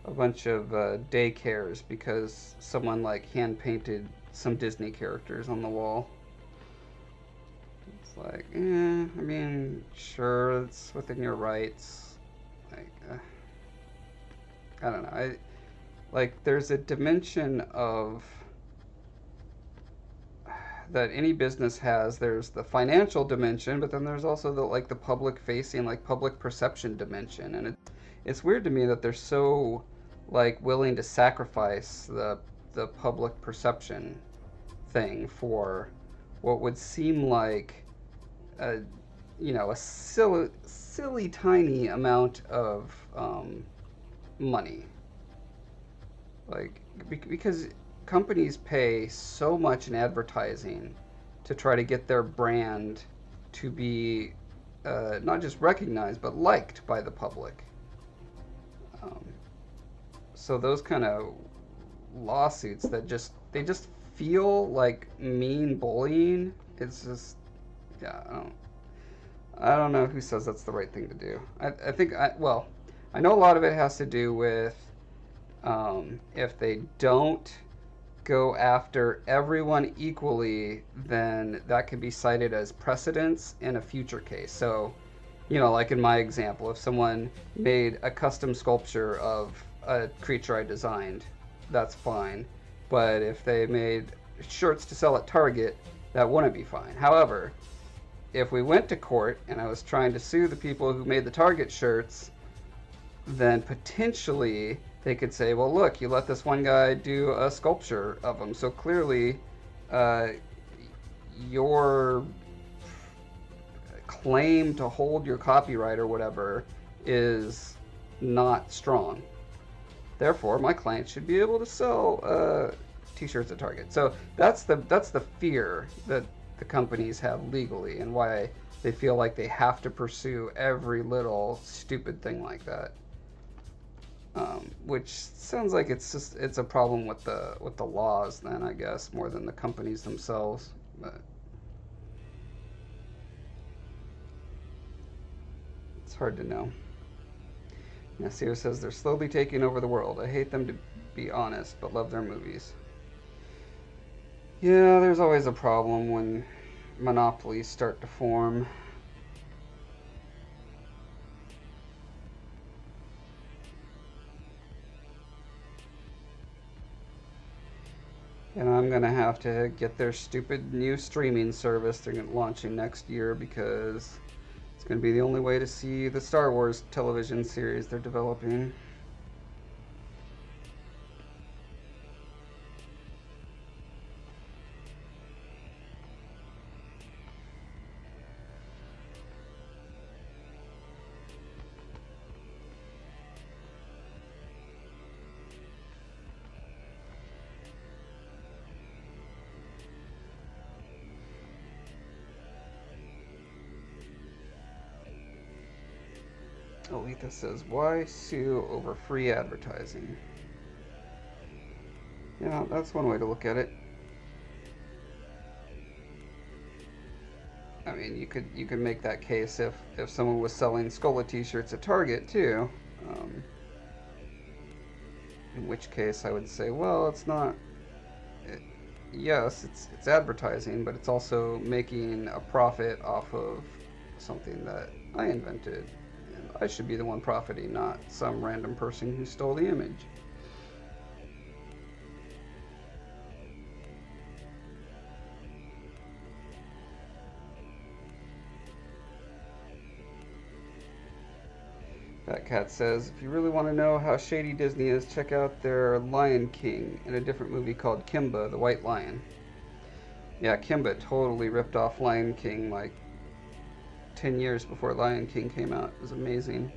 a bunch of daycares because someone like hand painted some Disney characters on the wall. It's like, I mean, sure, it's within your rights. Like, I don't know. There's a dimension of that any business has. There's the financial dimension, but then there's also the public facing, like public perception dimension, and it's weird to me that they're so like willing to sacrifice the public perception thing for what would seem like a a silly tiny amount of money, like because companies pay so much in advertising to try to get their brand to be not just recognized but liked by the public. Um, so those kind of lawsuits that just feel like mean bullying. It's just yeah. I don't know who says that's the right thing to do. I think well, I know a lot of it has to do with if they don't go after everyone equally, then that can be cited as precedence in a future case. So, like in my example, if someone made a custom sculpture of a creature I designed, that's fine. But if they made shirts to sell at Target, that wouldn't be fine. However, if we went to court and I was trying to sue the people who made the Target shirts, then potentially they could say, well, look, you let this one guy do a sculpture of them. So clearly, uh, your claim to hold your copyright or whatever is not strong. Therefore, my client should be able to sell t-shirts at Target. So that's the fear that the companies have legally, and why they feel like they have to pursue every little stupid thing like that. Which sounds like it's a problem with the laws then, I guess, more than the companies themselves. But it's hard to know. Nasir says they're slowly taking over the world. I hate them, to be honest, but love their movies. Yeah, there's always a problem when monopolies start to form. And I'm gonna have to get their stupid new streaming service they're launching next year, because it's gonna be the only way to see the Star Wars television series they're developing. Aletha says, why sue over free advertising? Yeah, that's one way to look at it. I mean, you could make that case if someone was selling Scolla t-shirts at Target too. Um, in which case, I would say, well, it's not. It, yes, it's advertising, but it's also making a profit off of something that I invented, and I should be the one profiting, not some random person who stole the image. Fat Cat says, if you really want to know how shady Disney is, check out their Lion King in a different movie called Kimba, the White Lion. Yeah, Kimba totally ripped off Lion King like 10 years before Lion King came out. It was amazing.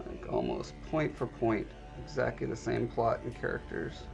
Like almost point for point, exactly the same plot and characters.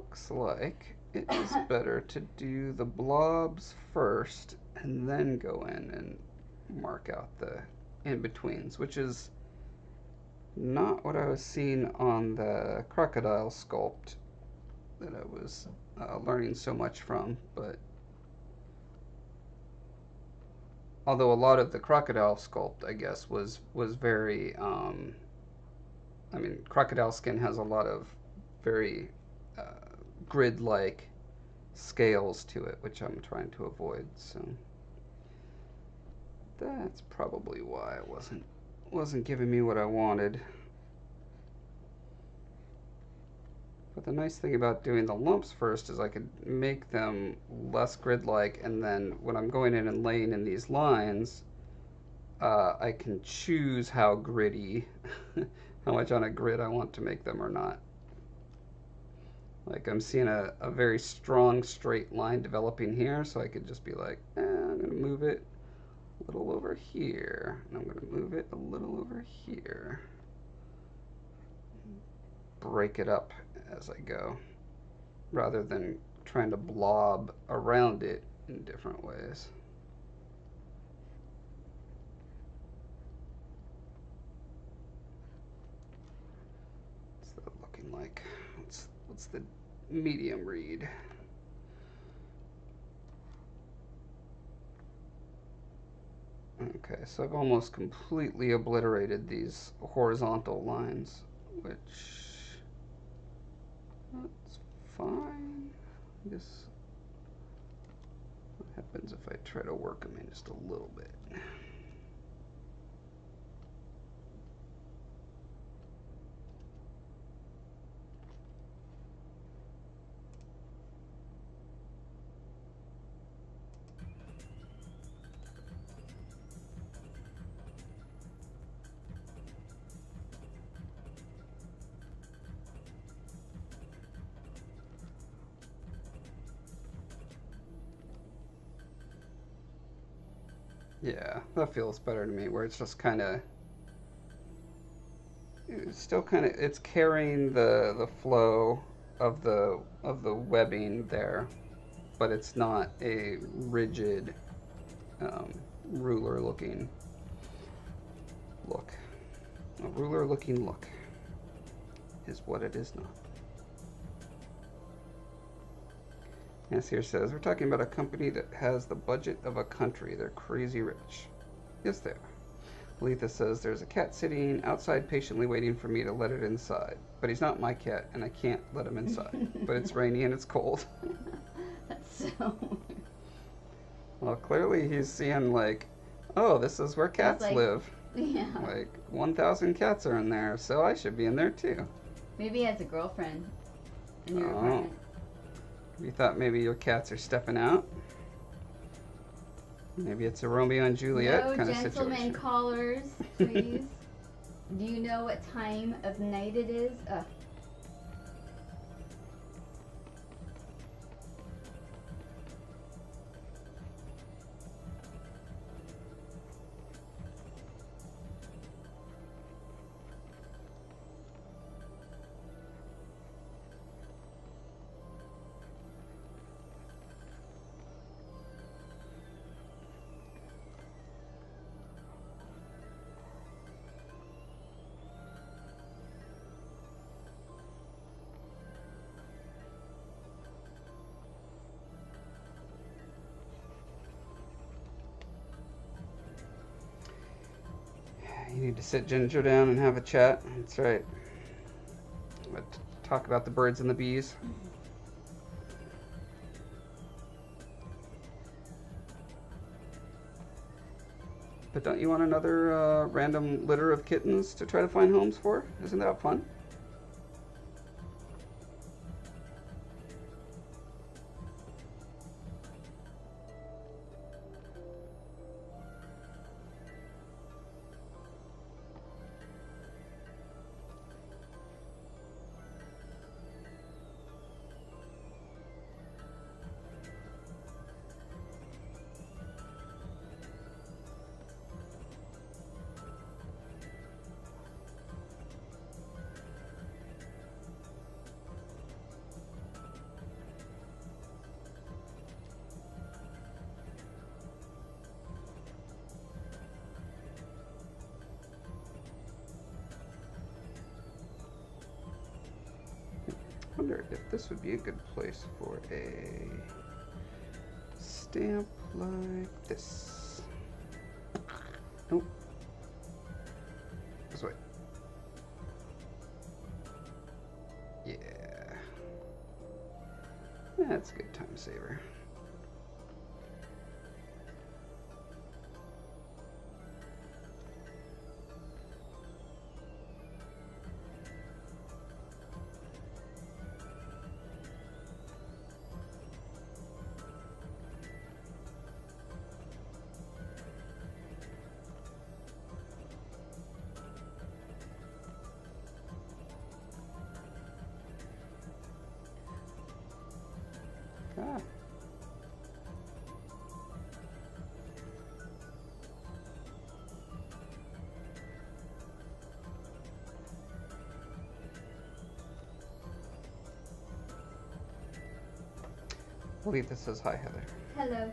looks like it is better to do the blobs first and then go in and mark out the in-betweens, which is not what I was seeing on the crocodile sculpt that I was learning so much from. But although a lot of the crocodile sculpt, I guess, was very I mean, crocodile skin has a lot of very grid-like scales to it, which I'm trying to avoid. So that's probably why it wasn't giving me what I wanted. But the nice thing about doing the lumps first is I could make them less grid-like, and then when I'm going in and laying in these lines, I can choose how gritty, how much on a grid I want to make them or not. Like I'm seeing a very strong straight line developing here, so I could just be like, I'm going to move it a little over here, and I'm going to move it a little over here. Break it up as I go, rather than trying to blob around it in different ways. What's that looking like? What's the medium read? Okay, so I've almost completely obliterated these horizontal lines, which that's fine. I guess what happens if I try to work them in just a little bit? Yeah, that feels better to me, where it's just kind of, it's still kind of, it's carrying the flow of the webbing there, but it's not a rigid ruler looking look. A ruler looking look is what it is not. As here says, we're talking about a company that has the budget of a country. They're crazy rich. Yes, they are. Letha says, there's a cat sitting outside patiently waiting for me to let it inside. But he's not my cat, and I can't let him inside. But it's rainy and it's cold. That's so weird. Well, clearly he's seeing, like, oh, this is where cats live. Yeah. Like, 1,000 cats are in there, so I should be in there too. Maybe he has a girlfriend in your apartment. You thought maybe your cats are stepping out? Maybe it's a Romeo and Juliet kind of situation. No gentlemen callers, please. Do you know what time of night it is? You need to sit Ginger down and have a chat. That's right. Let's talk about the birds and the bees. But don't you want another random litter of kittens to try to find homes for? Isn't that fun? wonder if this would be a good place for a stamp like this. Nope. This way. Yeah. That's a good time saver. Ah. I believe this says hi, Heather. Hello.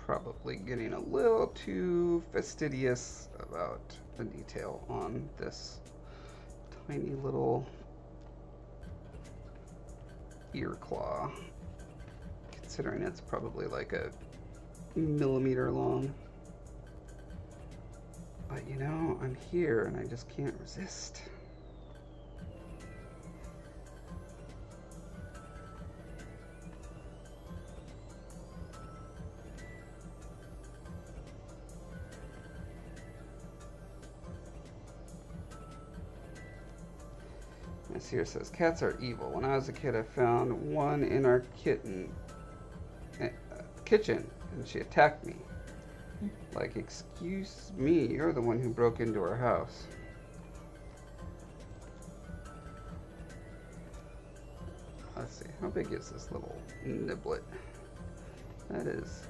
Probably getting a little too fastidious about the detail on this tiny little ear claw, considering it's probably like a millimeter long. But you know, I'm here and I just can't resist. This here says, cats are evil. When I was a kid, I found one in our kitchen, and she attacked me. Like, excuse me, you're the one who broke into our house. Let's see, how big is this little niblet? That is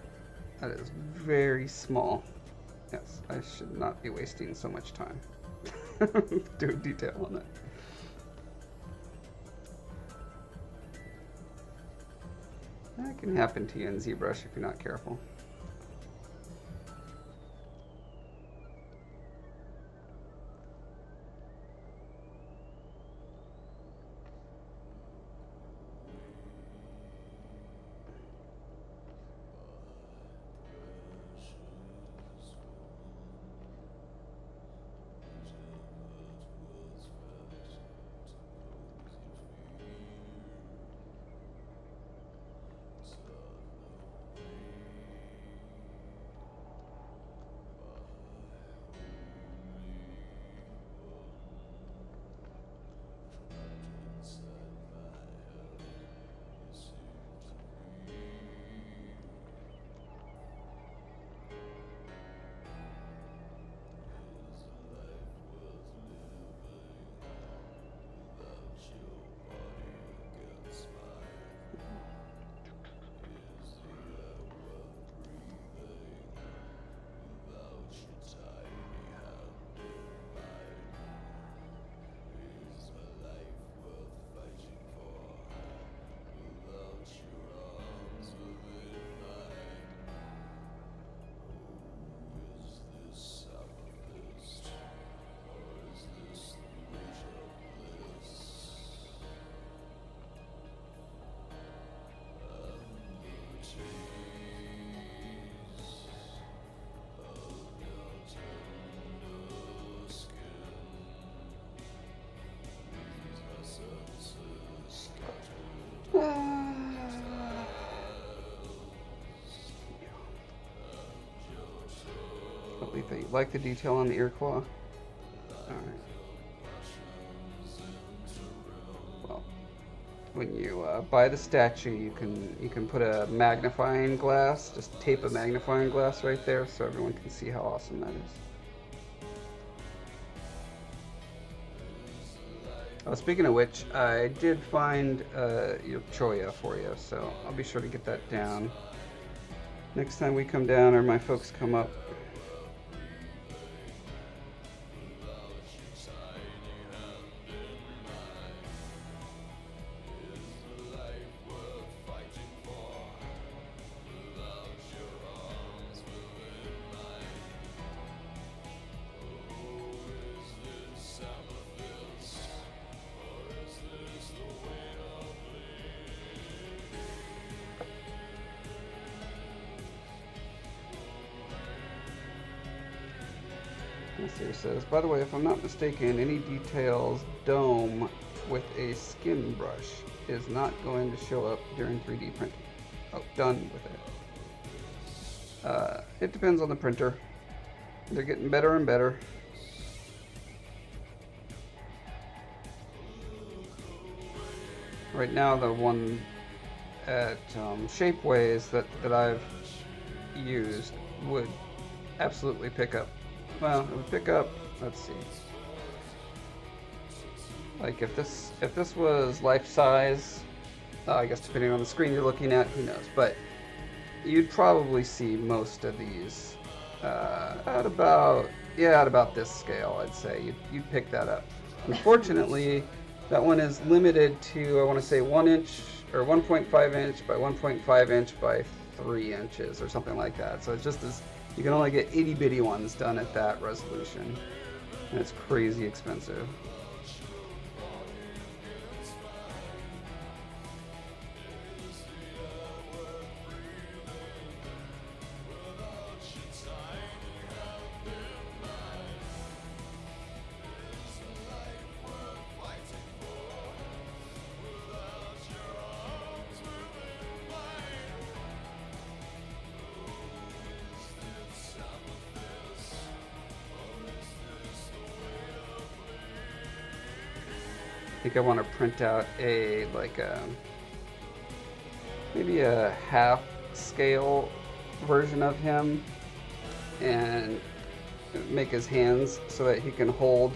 very small. Yes, I should not be wasting so much time doing detail on that. That can happen to you in Zbrush if you're not careful. Believe that you like the detail on the ear claw. Alright. Well, when you buy the statue, you can put a magnifying glass, just tape a magnifying glass right there so everyone can see how awesome that is. Oh, speaking of which, I did find your choya for you, so I'll be sure to get that down next time we come down or my folks come up. Nasir says, by the way, if I'm not mistaken, any details dome with a skin brush is not going to show up during 3D printing. Oh, done with it. It depends on the printer. They're getting better and better. Right now, the one at Shapeways that I've used would absolutely pick up. Well, it would pick up. Let's see. Like if this was life size, I guess depending on the screen you're looking at, who knows? But you'd probably see most of these at about this scale. I'd say you'd pick that up. Unfortunately, that one is limited to, I want to say 1 inch or 1.5 inch by 1.5 inch by 3 inches or something like that. So it's just this, you can only get itty bitty ones done at that resolution, and it's crazy expensive. I think I want to print out a maybe a half scale version of him and make his hands so that he can hold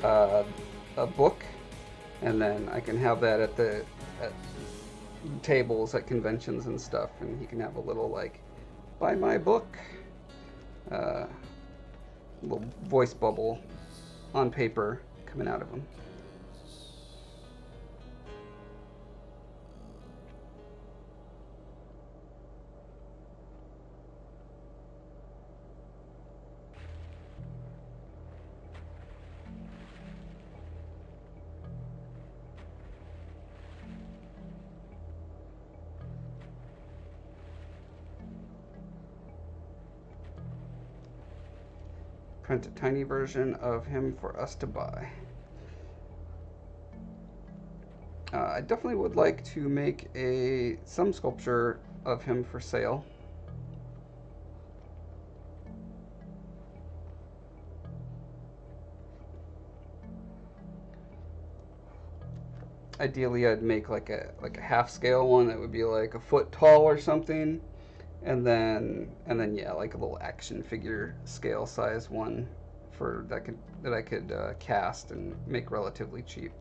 a book, and then I can have that at tables at conventions and stuff, and he can have a little like buy my book little voice bubble on paper coming out of him. Print a tiny version of him for us to buy. I definitely would like to make some sculpture of him for sale. Ideally, I'd make like a half scale one that would be like a foot tall or something, and then yeah, like a little action figure scale size one for that I could cast and make relatively cheap.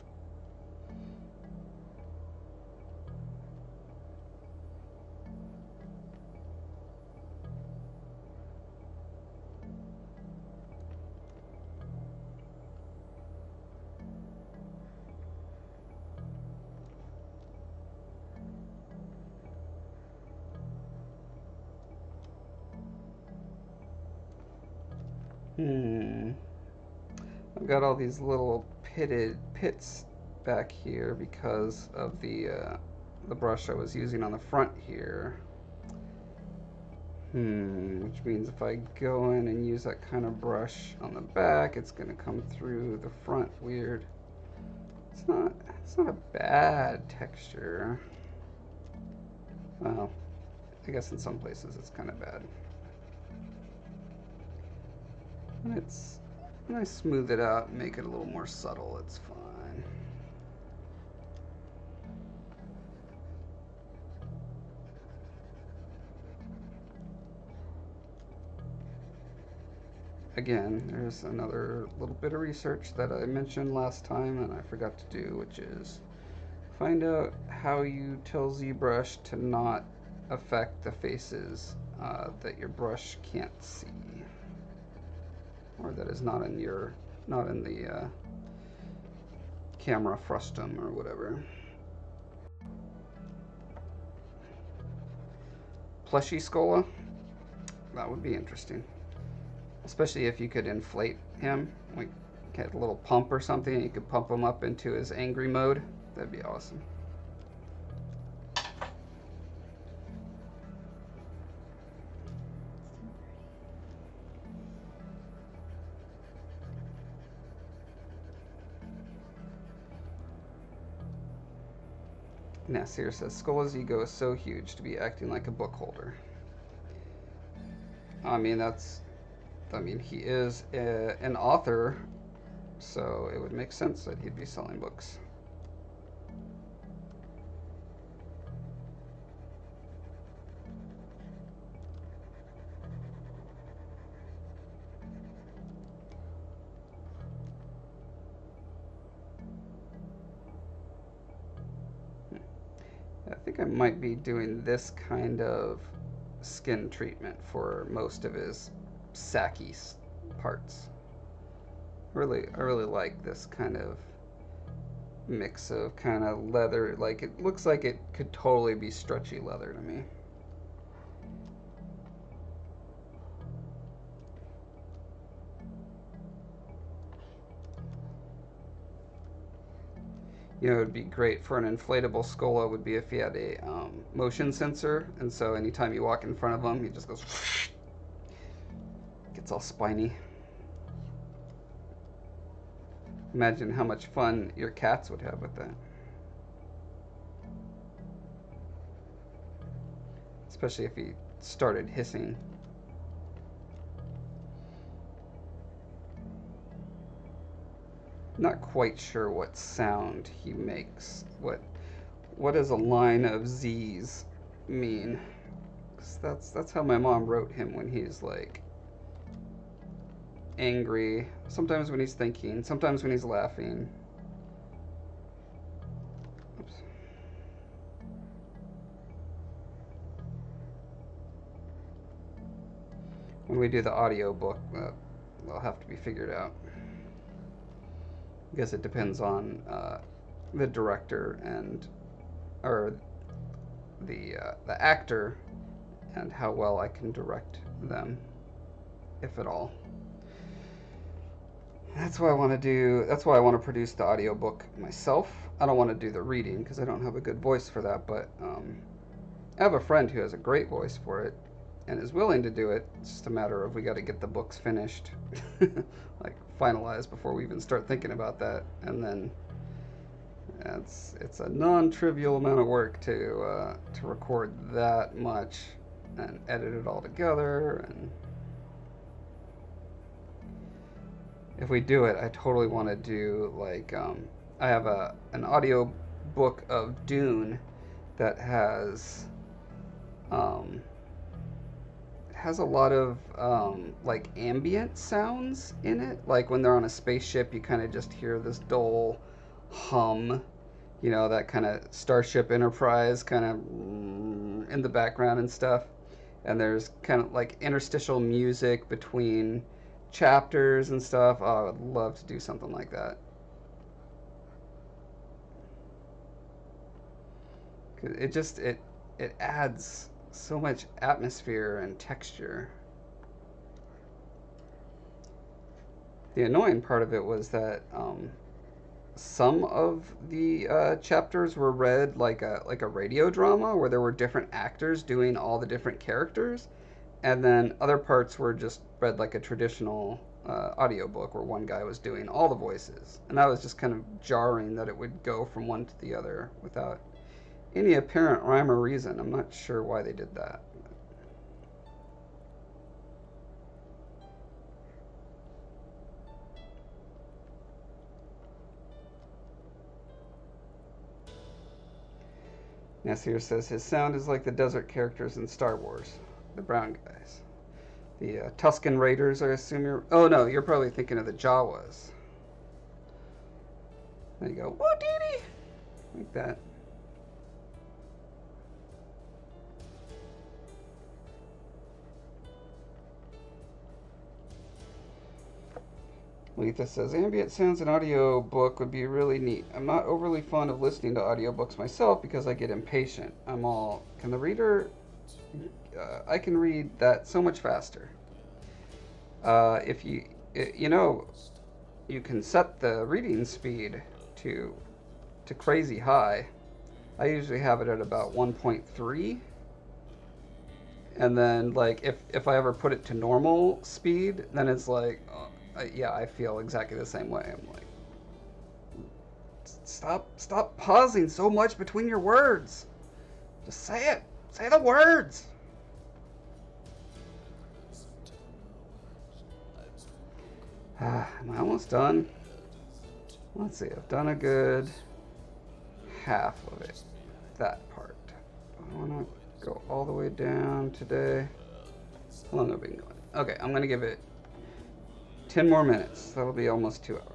I've got all these little pits back here because of the brush I was using on the front here. Which means if I go in and use that kind of brush on the back, it's gonna come through the front weird. It's not a bad texture. Well, I guess in some places it's kind of bad. When I smooth it out and make it a little more subtle, it's fine. Again, there's another little bit of research that I mentioned last time and I forgot to do, which is find out how you tell ZBrush to not affect the faces that your brush can't see, or that is not in the camera frustum or whatever. Plushy Scolla, that would be interesting, especially if you could inflate him, like get a little pump or something, and you could pump him up into his angry mode. That'd be awesome. Nasir says, Scolla's ego is so huge to be acting like a book holder. I mean, he is an author, so it would make sense that he'd be selling books. I think I might be doing this kind of skin treatment for most of his sacky parts. I really like this kind of mix of kind of leather. Like, it looks like it could totally be stretchy leather to me. You know, it would be great for an inflatable Scolla would be if he had a motion sensor, and so anytime you walk in front of him, he just goes, gets all spiny. Imagine how much fun your cats would have with that. Especially if he started hissing. Not quite sure what sound he makes. What does a line of Z's mean? 'Cause that's how my mom wrote him when he's like angry. Sometimes when he's thinking. Sometimes when he's laughing. Oops. When we do the audio book, that'll have to be figured out. I guess it depends on the director or the actor and how well I can direct them, if at all. That's why I want to do. That's why I want to produce the audiobook myself. I don't want to do the reading because I don't have a good voice for that. But I have a friend who has a great voice for it and is willing to do it. It's just a matter of we got to get the books finished, like finalized before we even start thinking about that. And then it's a non-trivial amount of work to record that much and edit it all together. And if we do it, I totally want to do like I have an audio book of Dune that has a lot of like ambient sounds in it. Like when they're on a spaceship, you kind of just hear this dull hum, you know, that kind of Starship Enterprise kind of in the background and stuff. And there's kind of like interstitial music between chapters and stuff. Oh, I would love to do something like that. It adds so much atmosphere and texture. The annoying part of it was that some of the chapters were read like a radio drama where there were different actors doing all the different characters, and then other parts were just read like a traditional audiobook where one guy was doing all the voices. And that was just kind of jarring that it would go from one to the other without any apparent rhyme or reason. I'm not sure why they did that. Nasir says his sound is like the desert characters in Star Wars, the brown guys. The Tusken Raiders, I assume you're... Oh, no, you're probably thinking of the Jawas. There you go. Woo, Dee! Like that. Letha says, ambient sounds in audio book would be really neat. I'm not overly fond of listening to audiobooks myself because I get impatient. Can the reader... I can read that so much faster. If you can set the reading speed to crazy high. I usually have it at about 1.3. And then, like, if I ever put it to normal speed, then it's like... yeah, I feel exactly the same way. I'm like, Stop pausing so much between your words. Just say it. Say the words. Am I almost done? Let's see. I've done a good half of it. That part. I want to go all the way down today. How long have I been going? Okay, I'm going to give it 10 more minutes. That'll be almost 2 hours.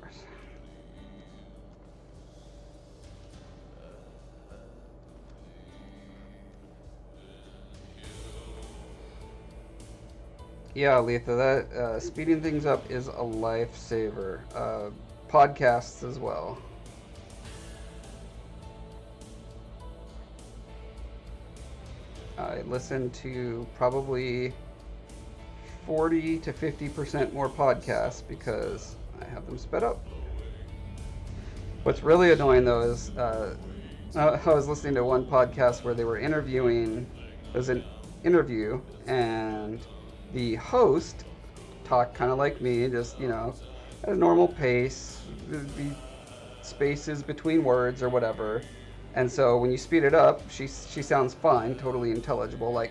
Yeah, Letha, that speeding things up is a lifesaver. Podcasts as well. I listen to probably 40 to 50% more podcasts because I have them sped up. What's really annoying though is I was listening to one podcast where they were interviewing, it was an interview, and the host talked kind of like me, just, you know, at a normal pace, there'd be spaces between words or whatever. And so when you speed it up, she sounds fine, totally intelligible, like,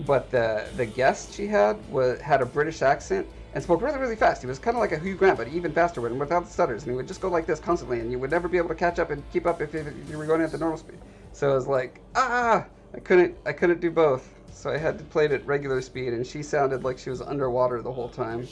but the guest she had had a British accent and spoke really, really fast. He was kind of like a Hugh Grant, but even faster without the stutters. And he would just go like this constantly, and you would never be able to catch up and keep up if you were going at the normal speed. So it was like, I couldn't do both. So I had to play it at regular speed, and she sounded like she was underwater the whole time.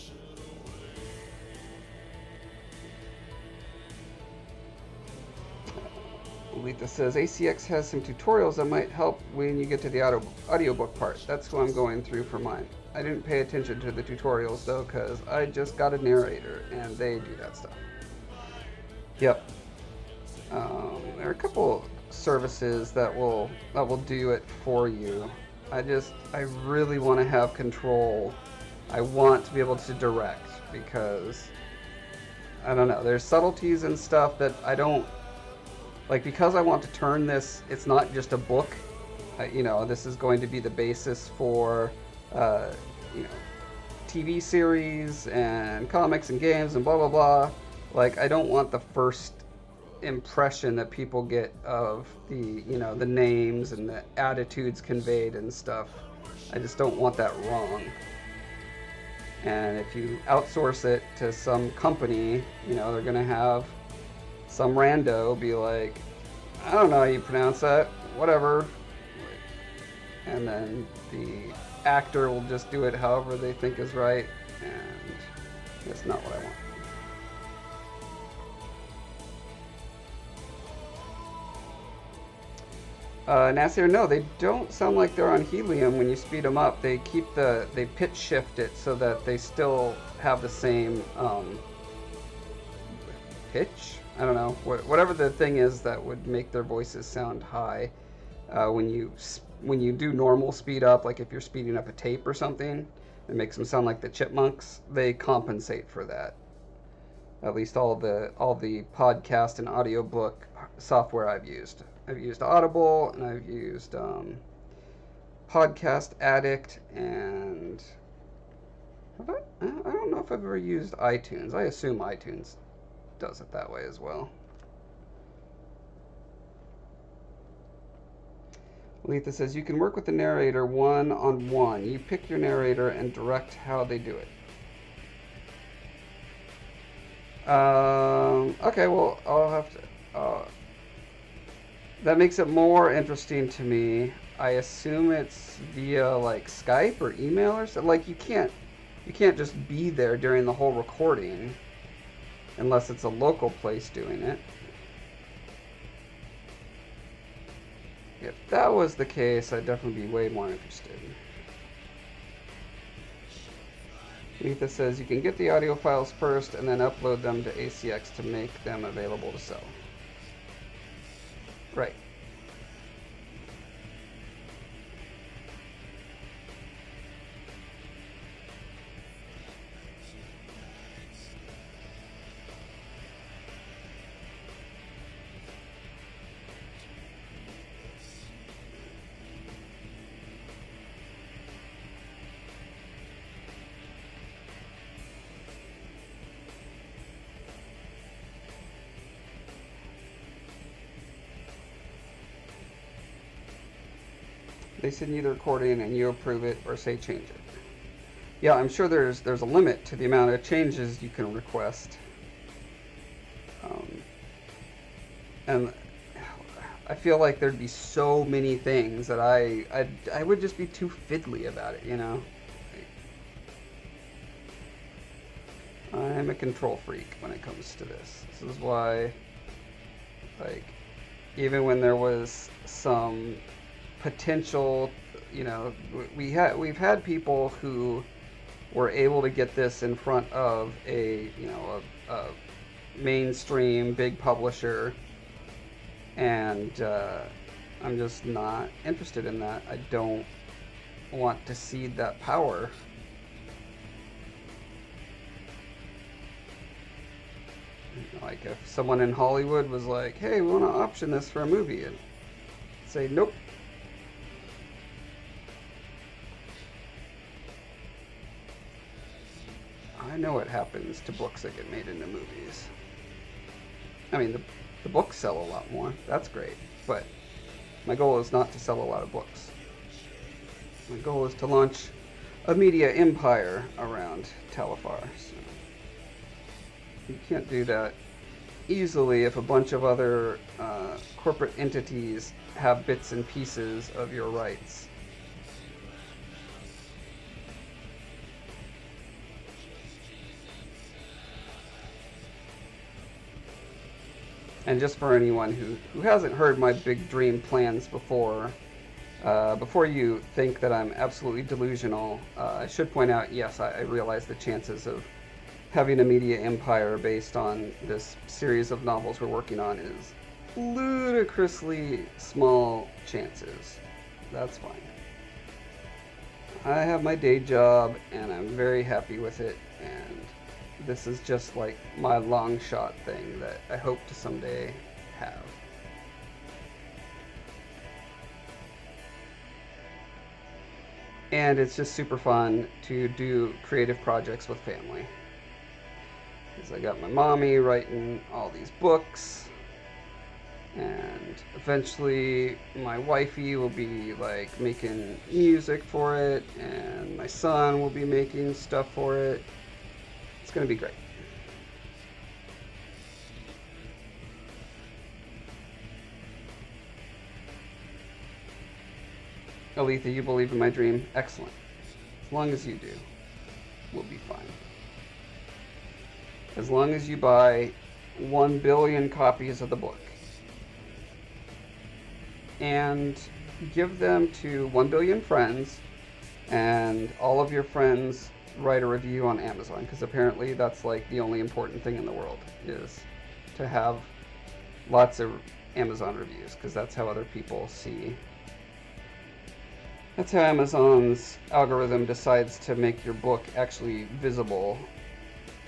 Letha says, ACX has some tutorials that might help when you get to the audiobook part. That's who I'm going through for mine. I didn't pay attention to the tutorials, though, because I just got a narrator, and they do that stuff. Yep. There are a couple services that will do it for you. I really want to have control. I want to be able to direct, because, I don't know, there's subtleties and stuff that I don't, like, because I want to turn this, it's not just a book, you know, this is going to be the basis for, you know, TV series and comics and games and blah, blah, blah. Like, I don't want the first impression that people get of the, you know, the names and the attitudes conveyed and stuff. I just don't want that wrong. And if you outsource it to some company, you know, they're gonna have some rando be like, I don't know how you pronounce that, whatever. And then the actor will just do it however they think is right, and that's not what I want. Nasir, no, they don't sound like they're on helium when you speed them up. They pitch shift it so that they still have the same pitch. I don't know, whatever the thing is that would make their voices sound high. When you do normal speed up, like if you're speeding up a tape or something, it makes them sound like the Chipmunks. They compensate for that. At least all the podcast and audiobook software I've used. I've used Audible, and I've used Podcast Addict, and I don't know if I've ever used iTunes. I assume iTunes does it that way as well. Letha says, you can work with the narrator one-on-one. You pick your narrator and direct how they do it. Okay, well, I'll have to... that makes it more interesting to me. I assume it's via, like, Skype or email or something. Like, you can't just be there during the whole recording unless it's a local place doing it. If that was the case, I'd definitely be way more interested. Letha says you can get the audio files first and then upload them to ACX to make them available to sell. Right. They send you the recording and you approve it or say change it. Yeah, I'm sure there's a limit to the amount of changes you can request. And I feel like there'd be so many things that I would just be too fiddly about it, you know? I'm a control freak when it comes to this. This is why, like, even when there was some potential, you know, we've had people who were able to get this in front of a mainstream big publisher, and I'm just not interested in that. I don't want to cede that power. Like if someone in Hollywood was like, hey, we want to option this for a movie, and say nope. I know what happens to books that get made into movies. I mean, the books sell a lot more. That's great. But my goal is not to sell a lot of books. My goal is to launch a media empire around Talifar. So you can't do that easily if a bunch of other corporate entities have bits and pieces of your rights. And just for anyone who hasn't heard my big dream plans before you think that I'm absolutely delusional, I should point out, yes, I realize the chances of having a media empire based on this series of novels we're working on is ludicrously small chances. That's fine. I have my day job, and I'm very happy with it, and this is just like my long shot thing that I hope to someday have. And it's just super fun to do creative projects with family. Because I got my mommy writing all these books, and eventually my wifey will be like making music for it, and my son will be making stuff for it. It's going to be great. Aletha, you believe in my dream? Excellent. As long as you do, we'll be fine. As long as you buy 1 billion copies of the book and give them to 1 billion friends, and all of your friends write a review on Amazon, because apparently that's like the only important thing in the world, is to have lots of Amazon reviews, because that's how other people see. That's how Amazon's algorithm decides to make your book actually visible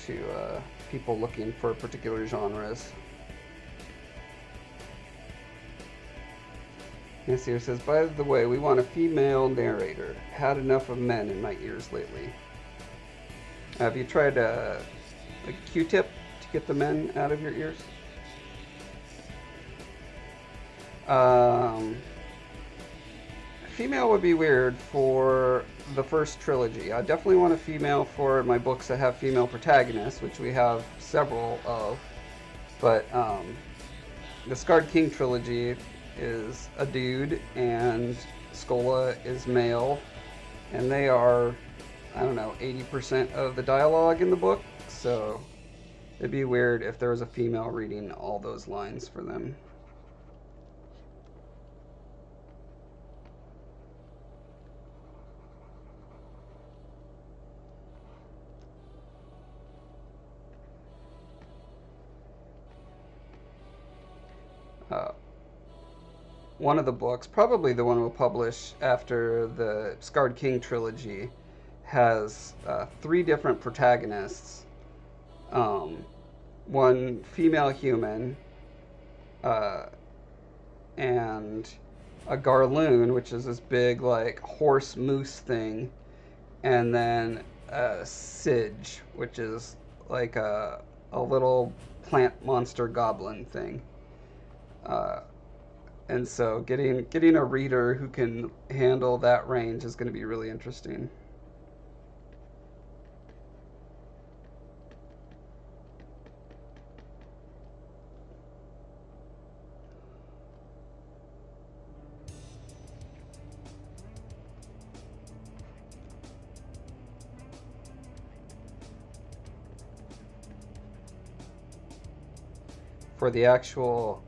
to people looking for particular genres. Nasir says, by the way, we want a female narrator. Had enough of men in my ears lately. Have you tried like a Q-tip to get the men out of your ears? Female would be weird for the first trilogy. I definitely want a female for my books that have female protagonists, which we have several of. But the Scarred King trilogy is a dude, and Scolla is male, and they are, I don't know, 80% of the dialogue in the book, so it'd be weird if there was a female reading all those lines for them. One of the books, probably the one we'll publish after the Scarred King trilogy, has 3 different protagonists. One female human, and a Garloon, which is this big like horse moose thing, and then a Sidge, which is like a little plant monster goblin thing. And so getting a reader who can handle that range is going to be really interesting. For the actual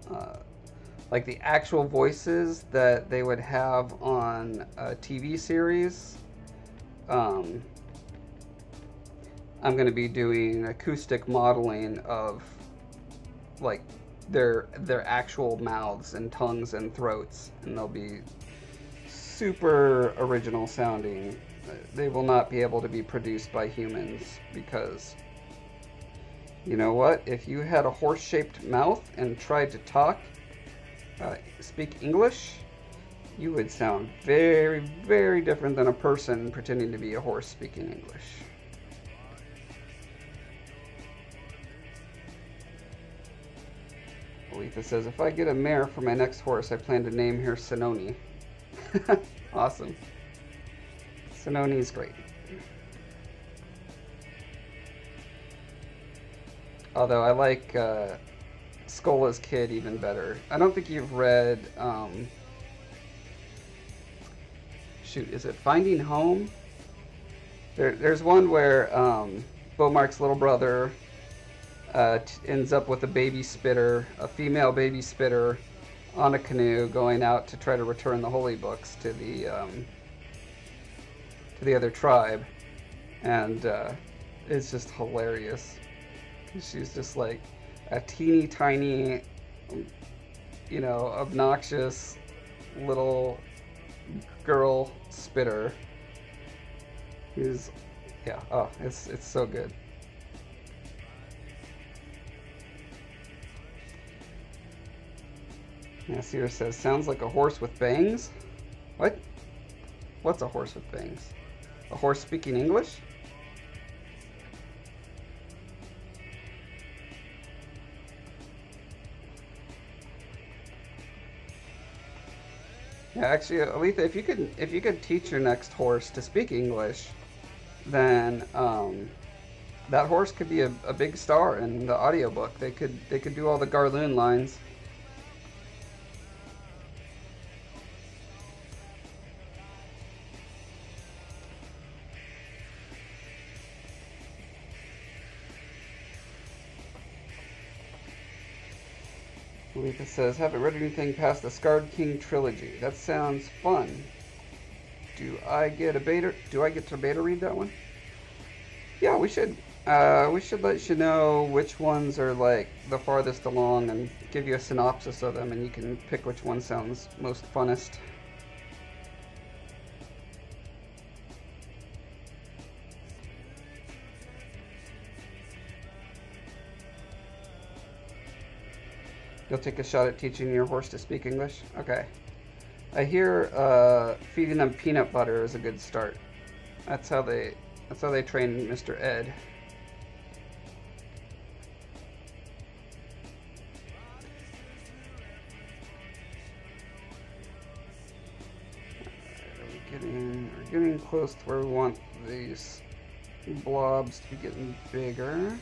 like the actual voices that they would have on a TV series, I'm going to be doing acoustic modeling of like their actual mouths and tongues and throats, and they'll be super original sounding. They will not be able to be produced by humans because you know what? If you had a horse-shaped mouth and tried to speak English, you would sound very, very different than a person pretending to be a horse speaking English. Aletha says, if I get a mare for my next horse, I plan to name her Sinoni. Awesome. Sinoni is great. Although I like Scolla's Kid even better. I don't think you've read, shoot, is it Finding Home? There's one where Beaumark's little brother ends up with a baby spitter, a female baby spitter, on a canoe going out to try to return the holy books to the other tribe, and it's just hilarious. She's just like a teeny tiny, you know, obnoxious little girl spitter. Who's, yeah, oh, it's so good. Nasir says, sounds like a horse with bangs. What? What's a horse with bangs? A horse speaking English? Yeah, actually, Aletha, if you could teach your next horse to speak English, then that horse could be a big star in the audiobook. They could do all the Garloon lines. Aletha says, haven't read anything past the Scarred King trilogy. That sounds fun. Do I get to beta read that one? Yeah, we should. We should let you know which ones are like the farthest along and give you a synopsis of them, and you can pick which one sounds most funnest. You'll take a shot at teaching your horse to speak English? Okay. I hear feeding them peanut butter is a good start. That's how they train Mr. Ed. We're getting close to where we want these blobs to be getting bigger.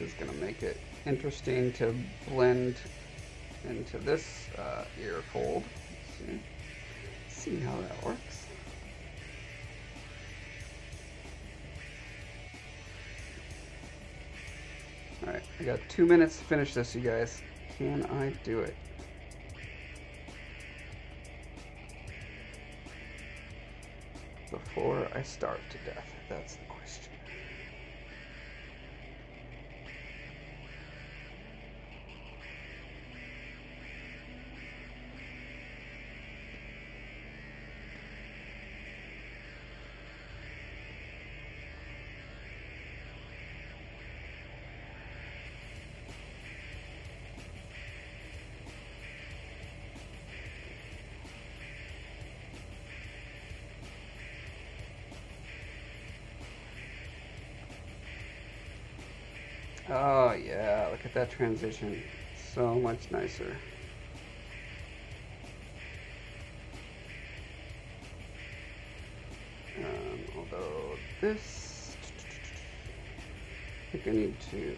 Is going to make it interesting to blend into this ear fold. See how that works. Alright, I got 2 minutes to finish this, you guys. Can I do it? Before I starve to death, that's the question. Oh yeah, look at that transition. So much nicer. Although this, I think I need to,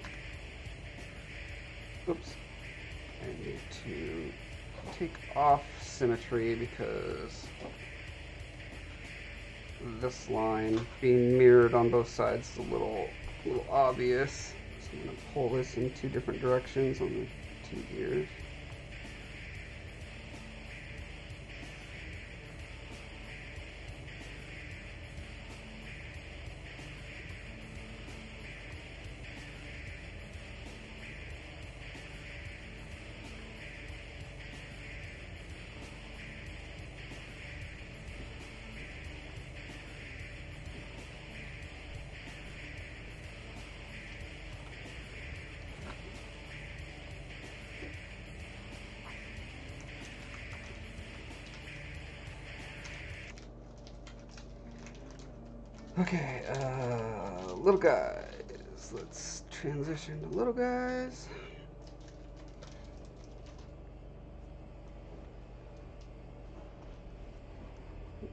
oops, I need to take off symmetry because this line being mirrored on both sides is a little obvious. So I'm going to pull this in two different directions on the two gears. Okay, little guys. Let's transition to little guys.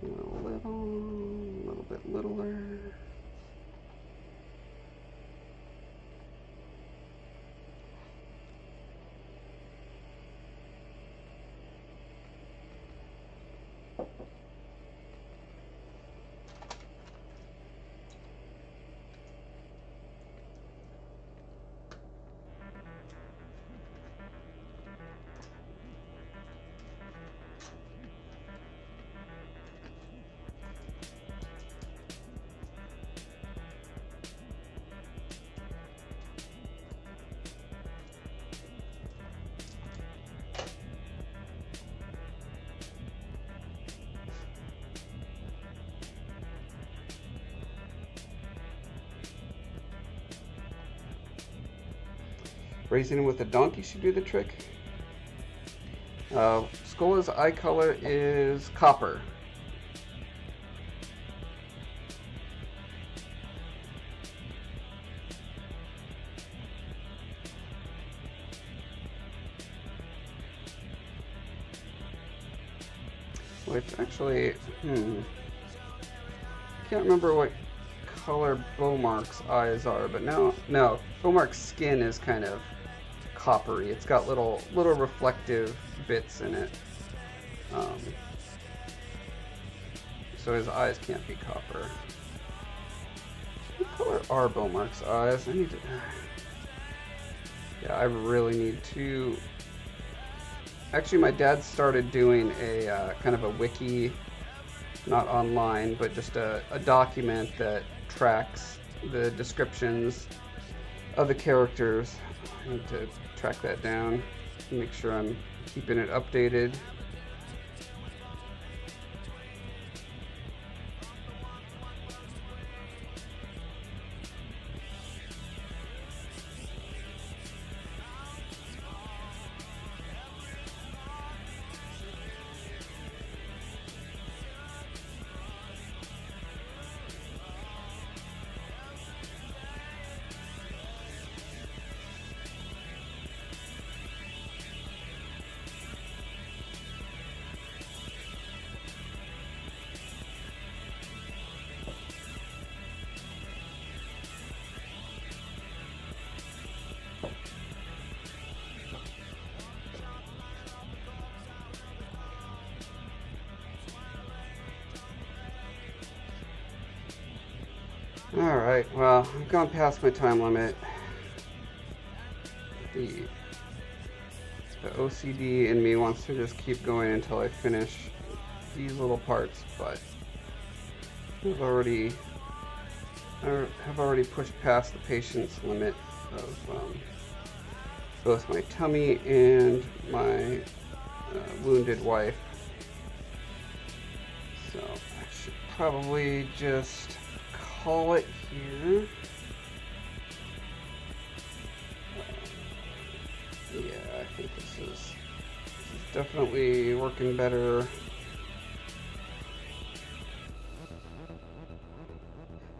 A little bit littler. Racing him with a donkey should do the trick. Scolla's eye color is copper. Which actually, can't remember what color Beaumark's eyes are, but no, Beaumark's skin is kind of coppery. It's got little reflective bits in it. So his eyes can't be copper. What color are Beaumark's eyes? I need to... Yeah, I really need to... Actually, my dad started doing a kind of a wiki, not online, but just a document that tracks the descriptions of the characters. I need to track that down and make sure I'm keeping it updated. Alright, well, I've gone past my time limit. The OCD in me wants to just keep going until I finish these little parts, but I've already pushed past the patience limit of both my tummy and my wounded wife. So I should probably just call it here. Yeah, I think this is definitely working better.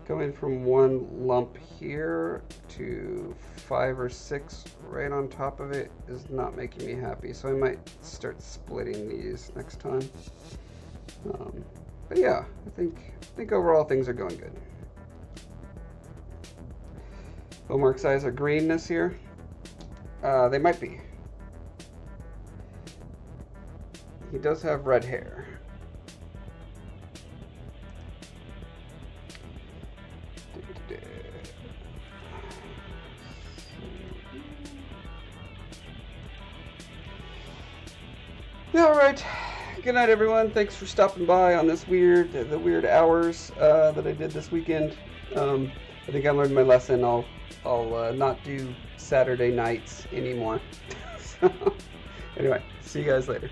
Going from one lump here to 5 or 6 right on top of it is not making me happy. So I might start splitting these next time. But yeah, I think overall things are going good. Homework's eyes are green this year. They might be. He does have red hair. Yeah, all right. Good night, everyone. Thanks for stopping by on this the weird hours that I did this weekend. I think I learned my lesson. I'll not do Saturday nights anymore. So, anyway, see you guys later.